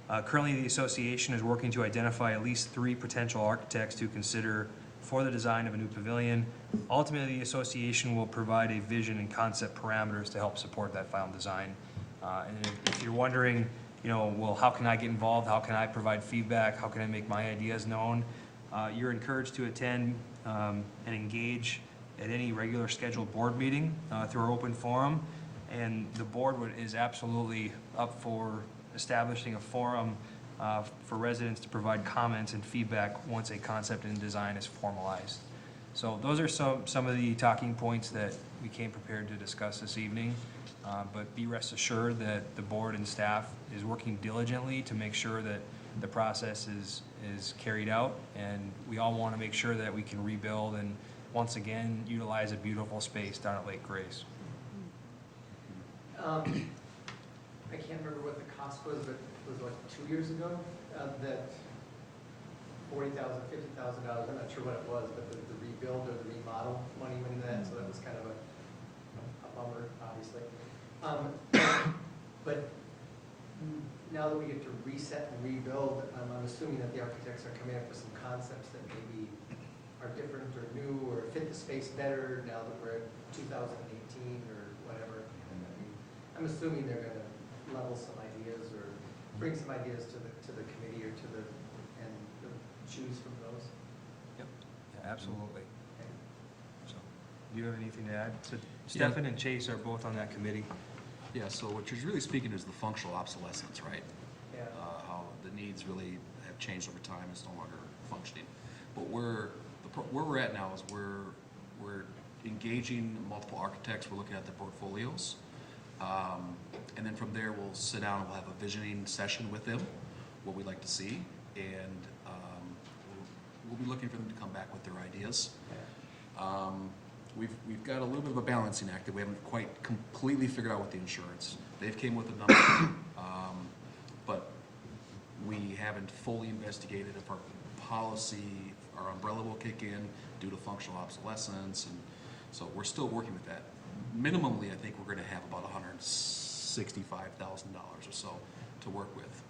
Currently, the association is working to identify at least 3 potential architects to consider for the design of a new pavilion. Ultimately, the association will provide a vision and concept parameters to help support that final design. And if you're wondering, well, how can I get involved? How can I provide feedback? How can I make my ideas known? You're encouraged to attend and engage at any regular scheduled board meeting through our open forum. And the board is absolutely up for establishing a forum for residents to provide comments and feedback once a concept and design is formalized. So those are some of the talking points that we came prepared to discuss this evening. But be rest assured that the board and staff is working diligently to make sure that the process is carried out. And we all want to make sure that we can rebuild and once again utilize a beautiful space down at Lake Grace. I can't remember what the cost was, but it was like 2 years ago, that $40,000, $50,000, I'm not sure what it was, but the rebuild or the remodel money went into that, so that was kind of a bummer, obviously. But now that we get to reset and rebuild, I'm assuming that the architects are coming up with some concepts that maybe are different or new or fit the space better now that we're at 2018 or whatever. I'm assuming they're going to level some ideas or bring some ideas to the committee or and choose from those. Yep. Yeah, absolutely. So, do you have anything to add? So Stefan and Chase are both on that committee. Yeah, so what you're really speaking is the functional obsolescence, right? Yeah. How the needs really have changed over time, it's no longer functioning. But where we're at now is we're engaging multiple architects, we're looking at their portfolios. And then from there, we'll sit down and we'll have a visioning session with them, what we'd like to see, and we'll be looking for them to come back with their ideas. We've got a little bit of a balancing act that we haven't quite completely figured out with the insurance. They've came with a number, but we haven't fully investigated if our policy, our umbrella will kick in due to functional obsolescence, and so we're still working with that. Minimally, I think we're going to have about $165,000 or so to work with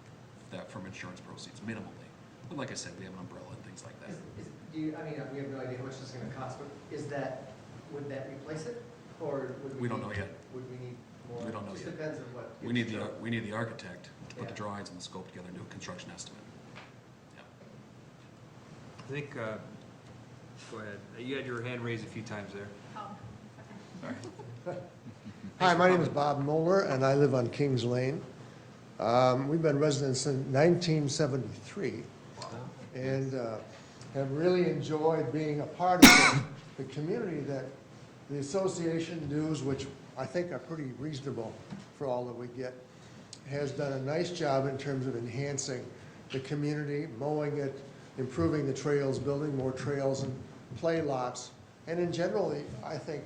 that from insurance proceeds, minimally. But like I said, we have an umbrella and things like that. We have no idea how much it's going to cost, but would that replace it? Or would We don't know yet. Would we need more? We don't know Just yet. depends on what. We need the architect to put the Yeah. drawings and the scope together and do a construction estimate. I think, go ahead. You had your hand raised a few times there. Oh, Hi, my name is Bob Moeller, and I live on Kings Lane. We've been residents since 1973, and have really enjoyed being a part of the community that the association dues, which I think are pretty reasonable for all that we get, has done a nice job in terms of enhancing the community, mowing it, improving the trails, building more trails and play lots, and in general, I think,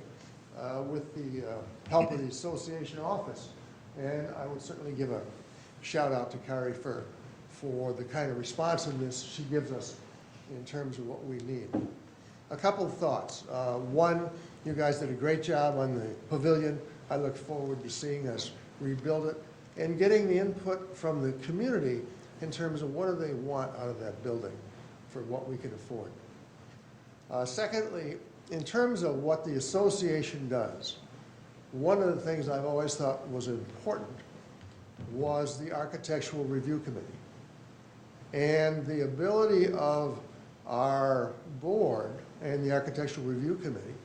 with the help of the association office. And I would certainly give a shout out to Carrie for the kind of responsiveness she gives us in terms of what we need. A couple of thoughts. One, you guys did a great job on the pavilion. I look forward to seeing us rebuild it and getting the input from the community in terms of what do they want out of that building for what we can afford. Secondly, in terms of what the association does, one of the things I've always thought was important was the Architectural Review Committee. And the ability of our board and the Architectural Review Committee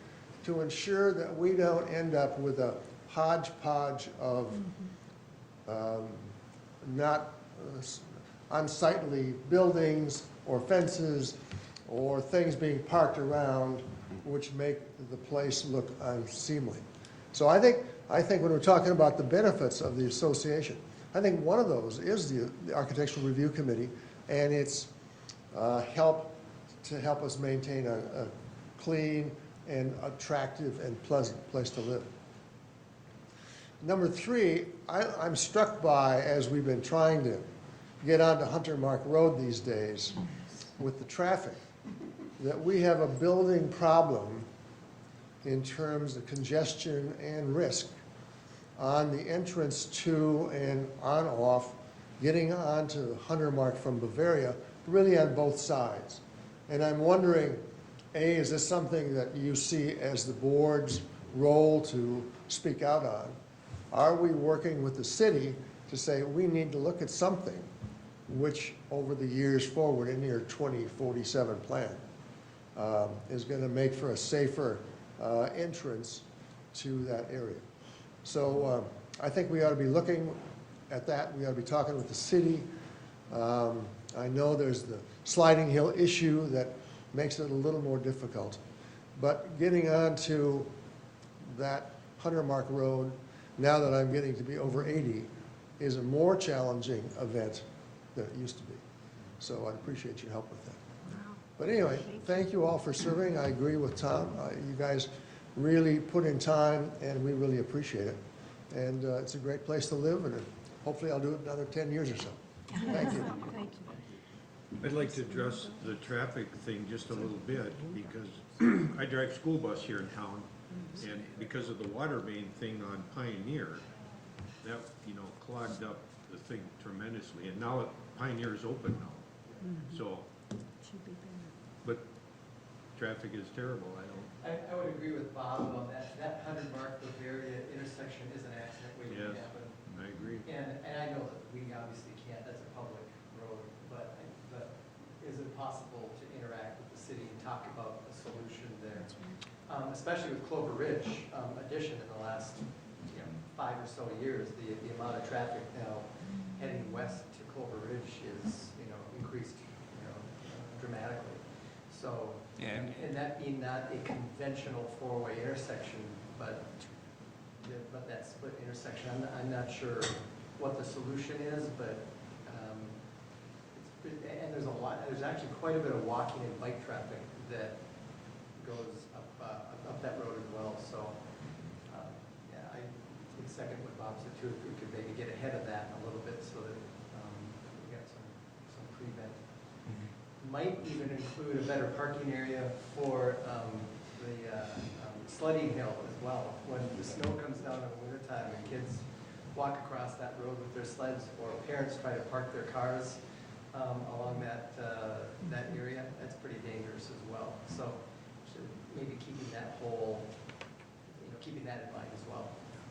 to ensure that we don't end up with a hodgepodge of not unsightly buildings or fences or things being parked around which make the place look unseemly. So I think when we're talking about the benefits of the association, I think one of those is the Architectural Review Committee and its help us maintain a clean and attractive and pleasant place to live. Number three, I'm struck by, as we've been trying to get onto Hunter Mark Road these days with the traffic, that we have a building problem in terms of congestion and risk on the entrance to and on off, getting onto Hunter Mark from Bavaria, really on both sides. And I'm wondering, A, is this something that you see as the board's role to speak out on? Are we working with the city to say we need to look at something which over the years forward in your 2047 plan is going to make for a safer entrance to that area? So I think we ought to be looking at that. We ought to be talking with the city. I know there's the sliding hill issue that makes it a little more difficult. But getting onto that Hunter Mark Road, now that I'm getting to be over 80, is a more challenging event than it used to be. So I appreciate your help with that. But anyway, thank you all for serving. I agree with Tom. You guys really put in time, and we really appreciate it. And it's a great place to live, and hopefully I'll do it another 10 years or so. Thank you. Thank you. I'd like to address the traffic thing just a little bit, because I drive school bus here in town, and because of the water main thing on Pioneer, that, clogged up the thing tremendously, and now Pioneer is open now. So, but traffic is terrible, I would agree with Bob about that. That 100 Mark Bavaria intersection is an accident waiting to happen. I agree. And I know that we obviously can't, that's a public road, but is it possible to interact with the city and talk about a solution there? Especially with Clover Ridge addition in the last 5 or so years, the amount of traffic now heading west to Clover Ridge is increased dramatically. So, and that being not a conventional four-way intersection, but that split intersection, I'm not sure what the solution is, but and there's actually quite a bit of walking and bike traffic that goes up that road as well. So, I would second what Bob said too. If we could maybe get ahead of that a little bit, so that we got some prevent. Might even include a better parking area for the sledding hill as well. When the snow comes down in the wintertime and kids walk across that road with their sleds, or parents try to park their cars along that area, that's pretty dangerous as well. So maybe keeping that whole, keeping that in mind as well.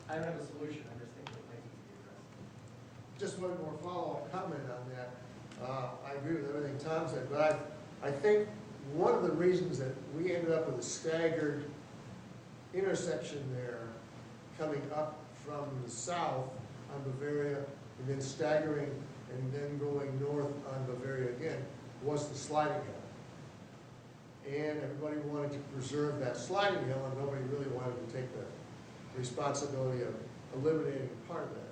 I don't have a solution, I'm just thinking it might need to be addressed. Just one more follow-up comment on that. I agree with everything Tom said, but I think one of the reasons that we ended up with a staggered intersection there coming up from the south on Bavaria and then staggering and then going north on Bavaria again was the sliding hill. And everybody wanted to preserve that sliding hill, and nobody really wanted to take the responsibility of eliminating part of that.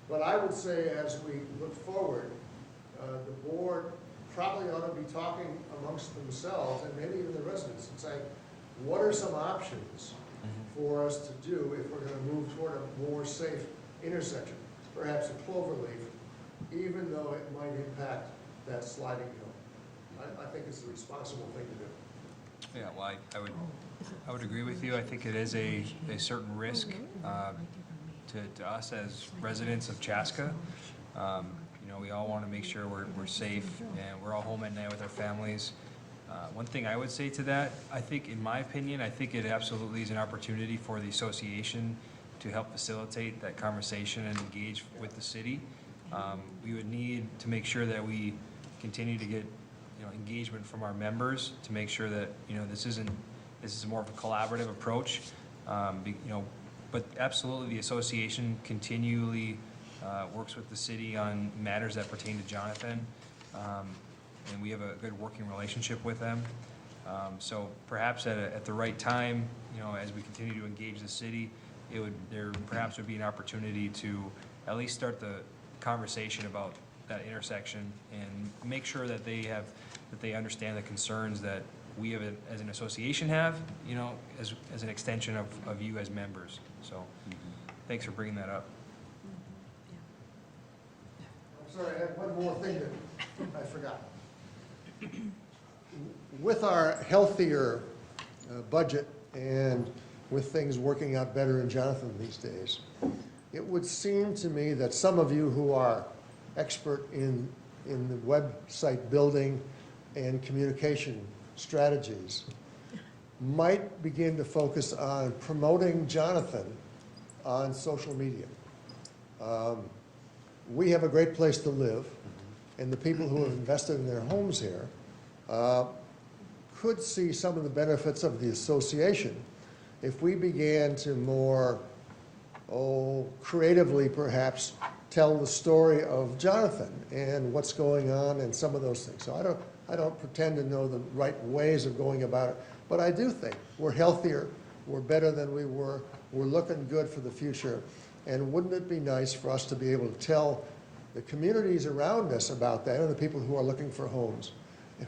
But I would say as we look forward, the board probably ought to be talking amongst themselves and maybe even the residents and saying, what are some options for us to do if we're going to move toward a more safe intersection, perhaps a cloverleaf, even though it might impact that sliding hill. I think it's the responsible thing to do. Yeah, well, I would agree with you. I think it is a certain risk to us as residents of Chaska. We all want to make sure we're safe and we're all home at night with our families. One thing I would say to that, I think, in my opinion, I think it absolutely is an opportunity for the association to help facilitate that conversation and engage with the city. We would need to make sure that we continue to get engagement from our members to make sure that this isn't this is more of a collaborative approach. But absolutely, the association continually works with the city on matters that pertain to Jonathan, and we have a good working relationship with them. So perhaps at the right time, as we continue to engage the city, there perhaps would be an opportunity to at least start the conversation about that intersection and make sure that they understand the concerns that we have as an association have, as an extension of you as members. So thanks for bringing that up. I'm sorry, I had one more thing that I forgot. With our healthier budget and with things working out better in Jonathan these days, it would seem to me that some of you who are expert in the website building and communication strategies might begin to focus on promoting Jonathan on social media. We have a great place to live, and the people who have invested in their homes here could see some of the benefits of the association if we began to more, creatively perhaps, tell the story of Jonathan and what's going on and some of those things. So I don't pretend to know the right ways of going about it, but I do think we're healthier, we're better than we were, we're looking good for the future, and wouldn't it be nice for us to be able to tell the communities around us about that, and the people who are looking for homes,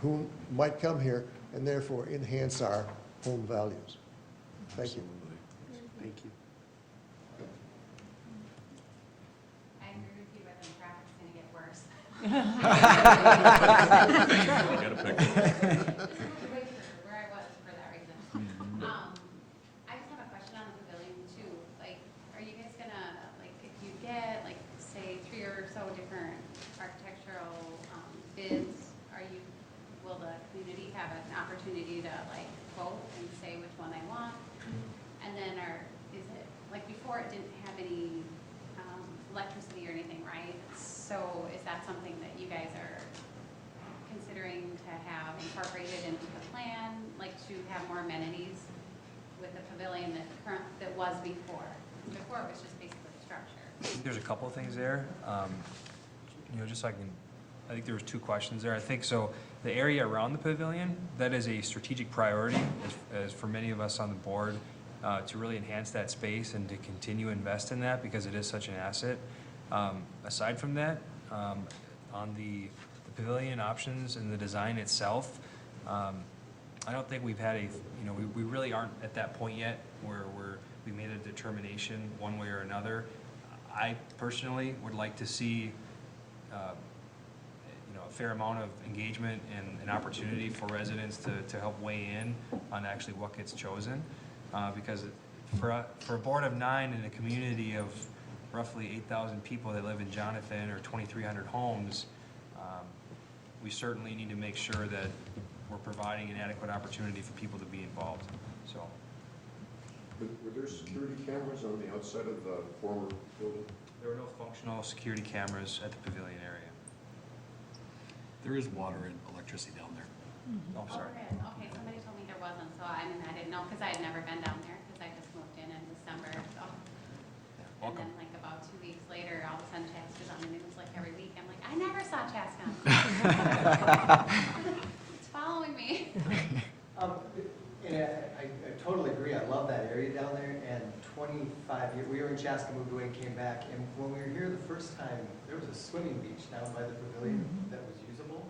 who might come here and therefore enhance our home values. Thank you. Thank you. I agree with you, but then traffic's gonna get worse. Gotta pick. Where I was for that reason. I just have a question on the pavilion too. Like, are you guys gonna, like, if you get, like, say, 3 or so different architectural bids, will the community have an opportunity to, like, vote and say which one they want? And then is it, like, before it didn't have any electricity or anything, right? So is that something that you guys are considering to have incorporated into the plan, like to have more amenities with the pavilion that was before? Before it was just basically a structure. I think there's a couple of things there. Just so I think there was 2 questions there. I think so. The area around the pavilion, that is a strategic priority as for many of us on the board to really enhance that space and to continue to invest in that because it is such an asset. Aside from that, on the pavilion options and the design itself, I don't think we've had we really aren't at that point yet where we made a determination one way or another. I personally would like to see a fair amount of engagement and an opportunity for residents to help weigh in on actually what gets chosen. Because for a board of 9 in a community of roughly 8,000 people that live in Jonathan or 2,300 homes, we certainly need to make sure that we're providing an adequate opportunity for people to be involved. So, Were there security cameras on the outside of the former building? there were no functional security cameras at the pavilion area. There is water and electricity down there. Oh, sorry. Okay, somebody told me there wasn't, so I didn't know, because I had never been down there, because I just moved in December, so. And then like about 2 weeks later, all of a sudden Chaska's on the news like every week. I'm like, I never saw Chaska. It's following me. And I totally agree. I love that area down there. And 25 years, we were in Chaska, moved away, and came back. And when we were here the first time, there was a swimming beach down by the pavilion that was usable.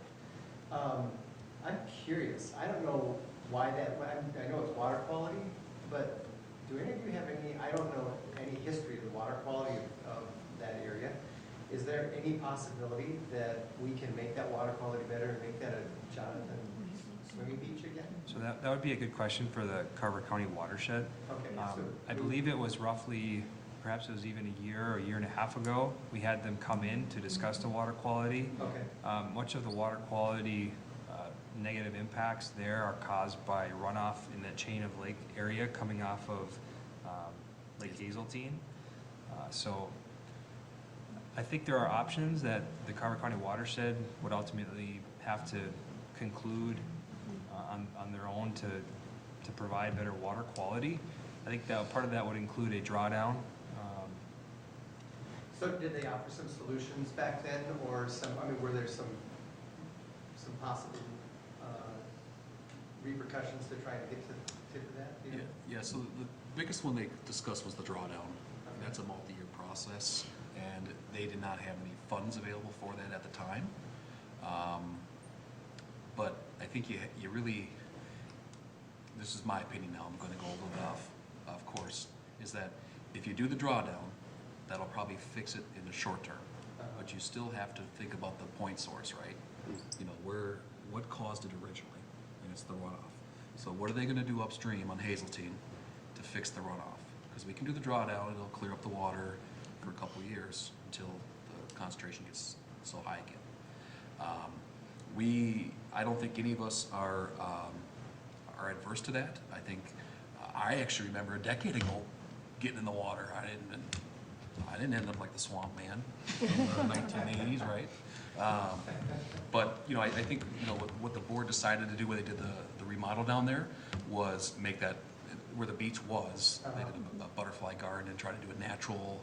I'm curious. I don't know why that. I know it's water quality, but do any of you have any? I don't know any history of the water quality of that area. Is there any possibility that we can make that water quality better and make that a Jonathan swimming beach again? So that would be a good question for the Carver County watershed. Okay. I believe it was roughly, perhaps it was even a year or a year and a half ago, we had them come in to discuss the water quality. Okay. Much of the water quality negative impacts there are caused by runoff in that chain of lake area coming off of Lake Hazeltine. So I think there are options that the Carver County watershed would ultimately have to conclude on their own to to provide better water quality. I think that part of that would include a drawdown. So did they offer some solutions back then, or were there some possible repercussions to try to get to the tip of that? Do you know? Yeah, so the biggest one they discussed was the drawdown. That's a multi-year process, and they did not have any funds available for that at the time. But I think you really, this is my opinion now, I'm gonna go a little bit off course, is that if you do the drawdown, that'll probably fix it in the short term. But you still have to think about the point source, right? You know, what caused it originally? And it's the runoff. So what are they gonna do upstream on Hazeltine to fix the runoff? Because we can do the drawdown, it'll clear up the water for a couple of years until the concentration gets so high again. I don't think any of us are adverse to that. I think, I actually remember a decade ago getting in the water. I didn't end up like the swamp man in the 1980s, right? But, you know, I think, you know, what the board decided to do when they did the remodel down there was make that, where the beach was, they did a butterfly garden and try to do a natural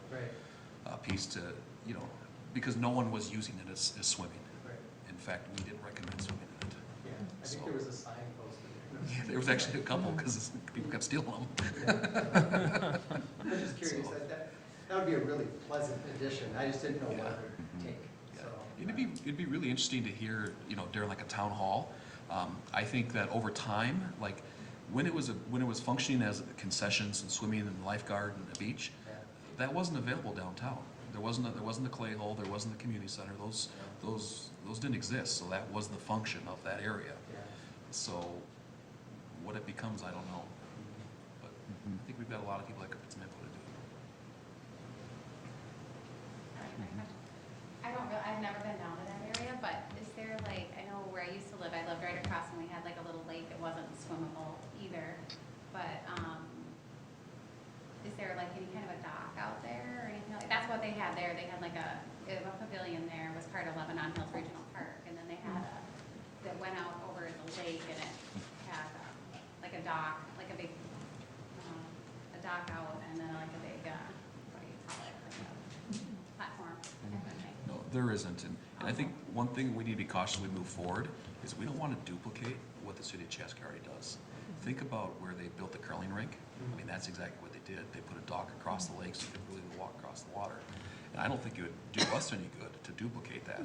piece to, you know, because no one was using it as swimming. Right. In fact, we didn't recommend swimming in it. Yeah, I think there was a sign posted. Yeah, there was actually a couple, because people kept stealing them. I'm just curious, that would be a really pleasant addition, I just didn't know what it would take, so. It'd be really interesting to hear, you know, during like a town hall. I think that over time, like, when it was functioning as concessions and swimming and lifeguard and a beach, that wasn't available downtown. There wasn't the clay hole, there wasn't the community center, those didn't exist, so that was the function of that area. So, what it becomes, I don't know. But I think we've got a lot of people that could put some input into it. I've never been down to that area, but is there like, I know where I used to live, I lived right across and we had like a little lake that wasn't swimmable either, but, is there like any kind of a dock out there or anything like, that's what they had there, they had like a pavilion there, was part of Lebanon Hills Regional Park, and then they had that went out over the lake and it had like a dock, like a big, a dock out and then like a big, what do you call it, like a platform type of thing. No, there isn't, and I think one thing we need to be cautious as we move forward is we don't want to duplicate what the city of Chaska already does. Think about where they built the curling rink. I mean, that's exactly what they did. They put a dock across the lake so you could really walk across the water. And I don't think it would do us any good to duplicate that.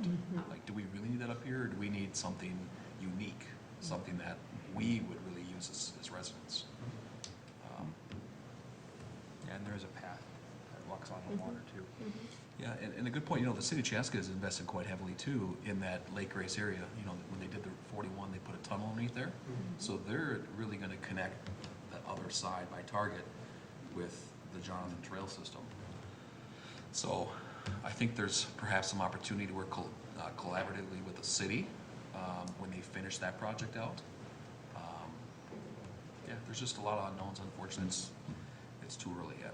Like, do we really need that up here, or do we need something unique, something that we would really use as residents? And there's a path that walks on the water too. Yeah, and a good point, you know, the city of Chaska has invested quite heavily too in that Lake Grace area. You know, when they did the 41, they put a tunnel underneath there. So they're really gonna connect the other side by Target with the Jonathan Trail system. So I think there's perhaps some opportunity to work collaboratively with the city when they finish that project out. Yeah, there's just a lot of unknowns, unfortunately. It's too early yet.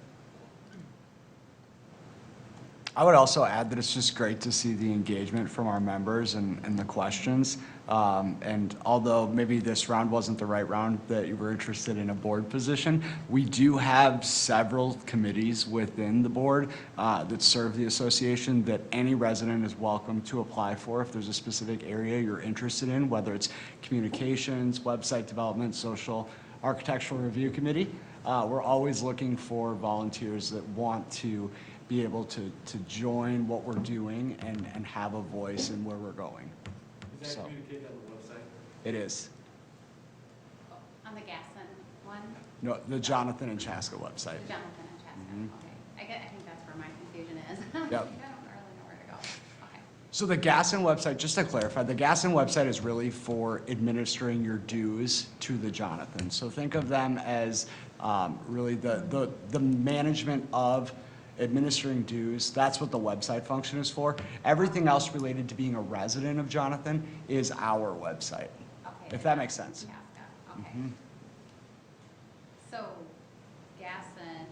I would also add that it's just great to see the engagement from our members and the questions. And although maybe this round wasn't the right round that you were interested in a board position, we do have several committees within the board that serve the association that any resident is welcome to apply for if there's a specific area you're interested in, whether it's communications, website development, social, architectural review committee. We're always looking for volunteers that want to be able to join what we're doing and have a voice in where we're going. Is that So, communicated on the website? it is. On the Gaston one, No, the Jonathan and Chaska website. the Jonathan and Chaska, Mhm. okay. I think that's where my confusion is. I Yep. don't really know where to go. Okay. So the Gaston website, just to clarify, the Gaston website is really for administering your dues to the Jonathan. So think of them as really the management of administering dues. That's what the website function is for. Everything else related to being a resident of Jonathan is our website, Okay. if that makes sense. Chaska, okay. Mhm. So Gaston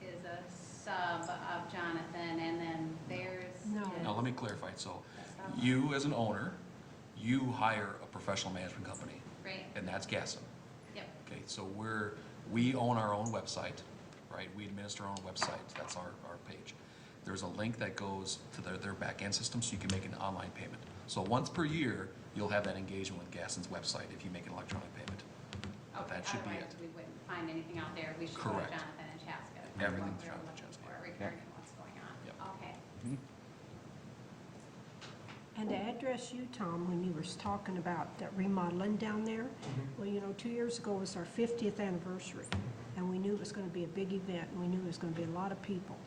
is a sub of Jonathan, and then there's. Now, let me clarify. So you, as an owner, you hire a professional management company. Right. And that's Gaston. Okay, so we own our own website, right? We administer our own website, that's our page. There's a link that goes to their back-end system, so you can make an online payment. So once per year, you'll have that engagement with Gaston's website if you make an electronic payment. But Okay, that should be otherwise it. we wouldn't find anything out there. We should go to Correct. Jonathan and Chaska. to find Everything what we're Jonathan and looking Chaska, for yeah. Regarding what's going on. Yep. Okay. And to address you, Tom, when you were talking about that remodeling down there, well, you know, 2 years ago was our 50th anniversary, and we knew it was going to be a big event, and we knew it was going to be a lot of people.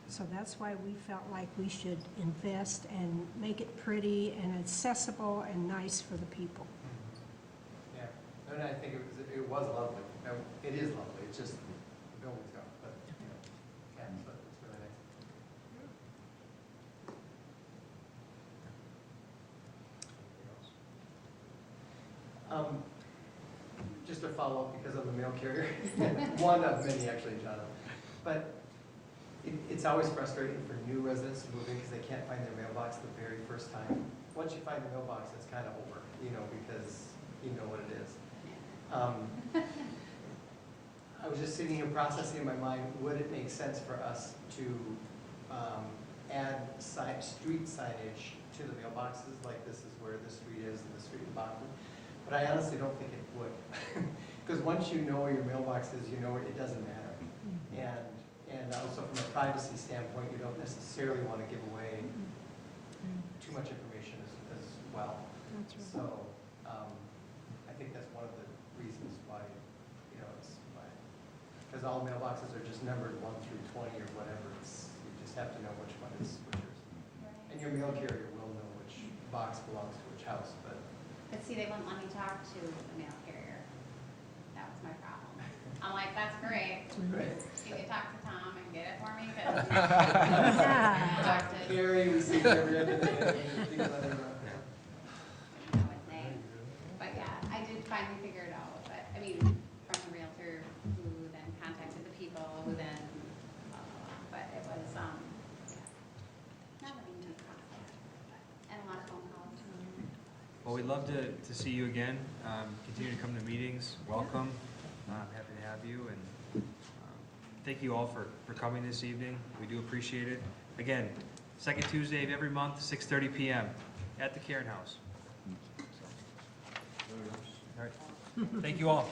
So that's why we felt like we should invest and make it pretty and accessible and nice for the people. Yeah, and I think it was lovely. It is lovely, it's just the building's gone, but, you know, yeah, but it's really nice. Just a follow-up because I'm the mail carrier, one of many actually, Jonathan. But it's always frustrating for new residents to move in because they can't find their mailbox the very first time. Once you find the mailbox, it's kind of over, you know, because you know what it is. I was just sitting here processing in my mind, would it make sense for us to add street signage to the mailboxes, like this is where the street is and the street in Bachman? But I honestly don't think it would. Because once you know where your mailbox is, you know it doesn't matter. And also from a privacy standpoint, you don't necessarily want to give away too much information as well. That's right. So I think that's one of the reasons why, you know, it's why, because all mailboxes are just numbered 1 through 20 or whatever. You just have to know which one is which. And your mail carrier will know which box belongs to which house, but. But see, they wouldn't let me talk to the mail carrier. That was my problem. I'm like, that's great. Can you talk to Tom and get it for me? 'Cause talk to Carrie, we see every other day. But yeah, I did finally figure it out, but, I mean, from the realtor who then contacted the people, who then, but it was, yeah, not an easy process, and a lot of phone calls. Well, we'd love to see you again. Continue to come to meetings. Welcome. Happy to have you. And thank you all for coming this evening. We do appreciate it. Again, second Tuesday of every month, 6:30 p.m. at the Cairn House. All right. Thank you all.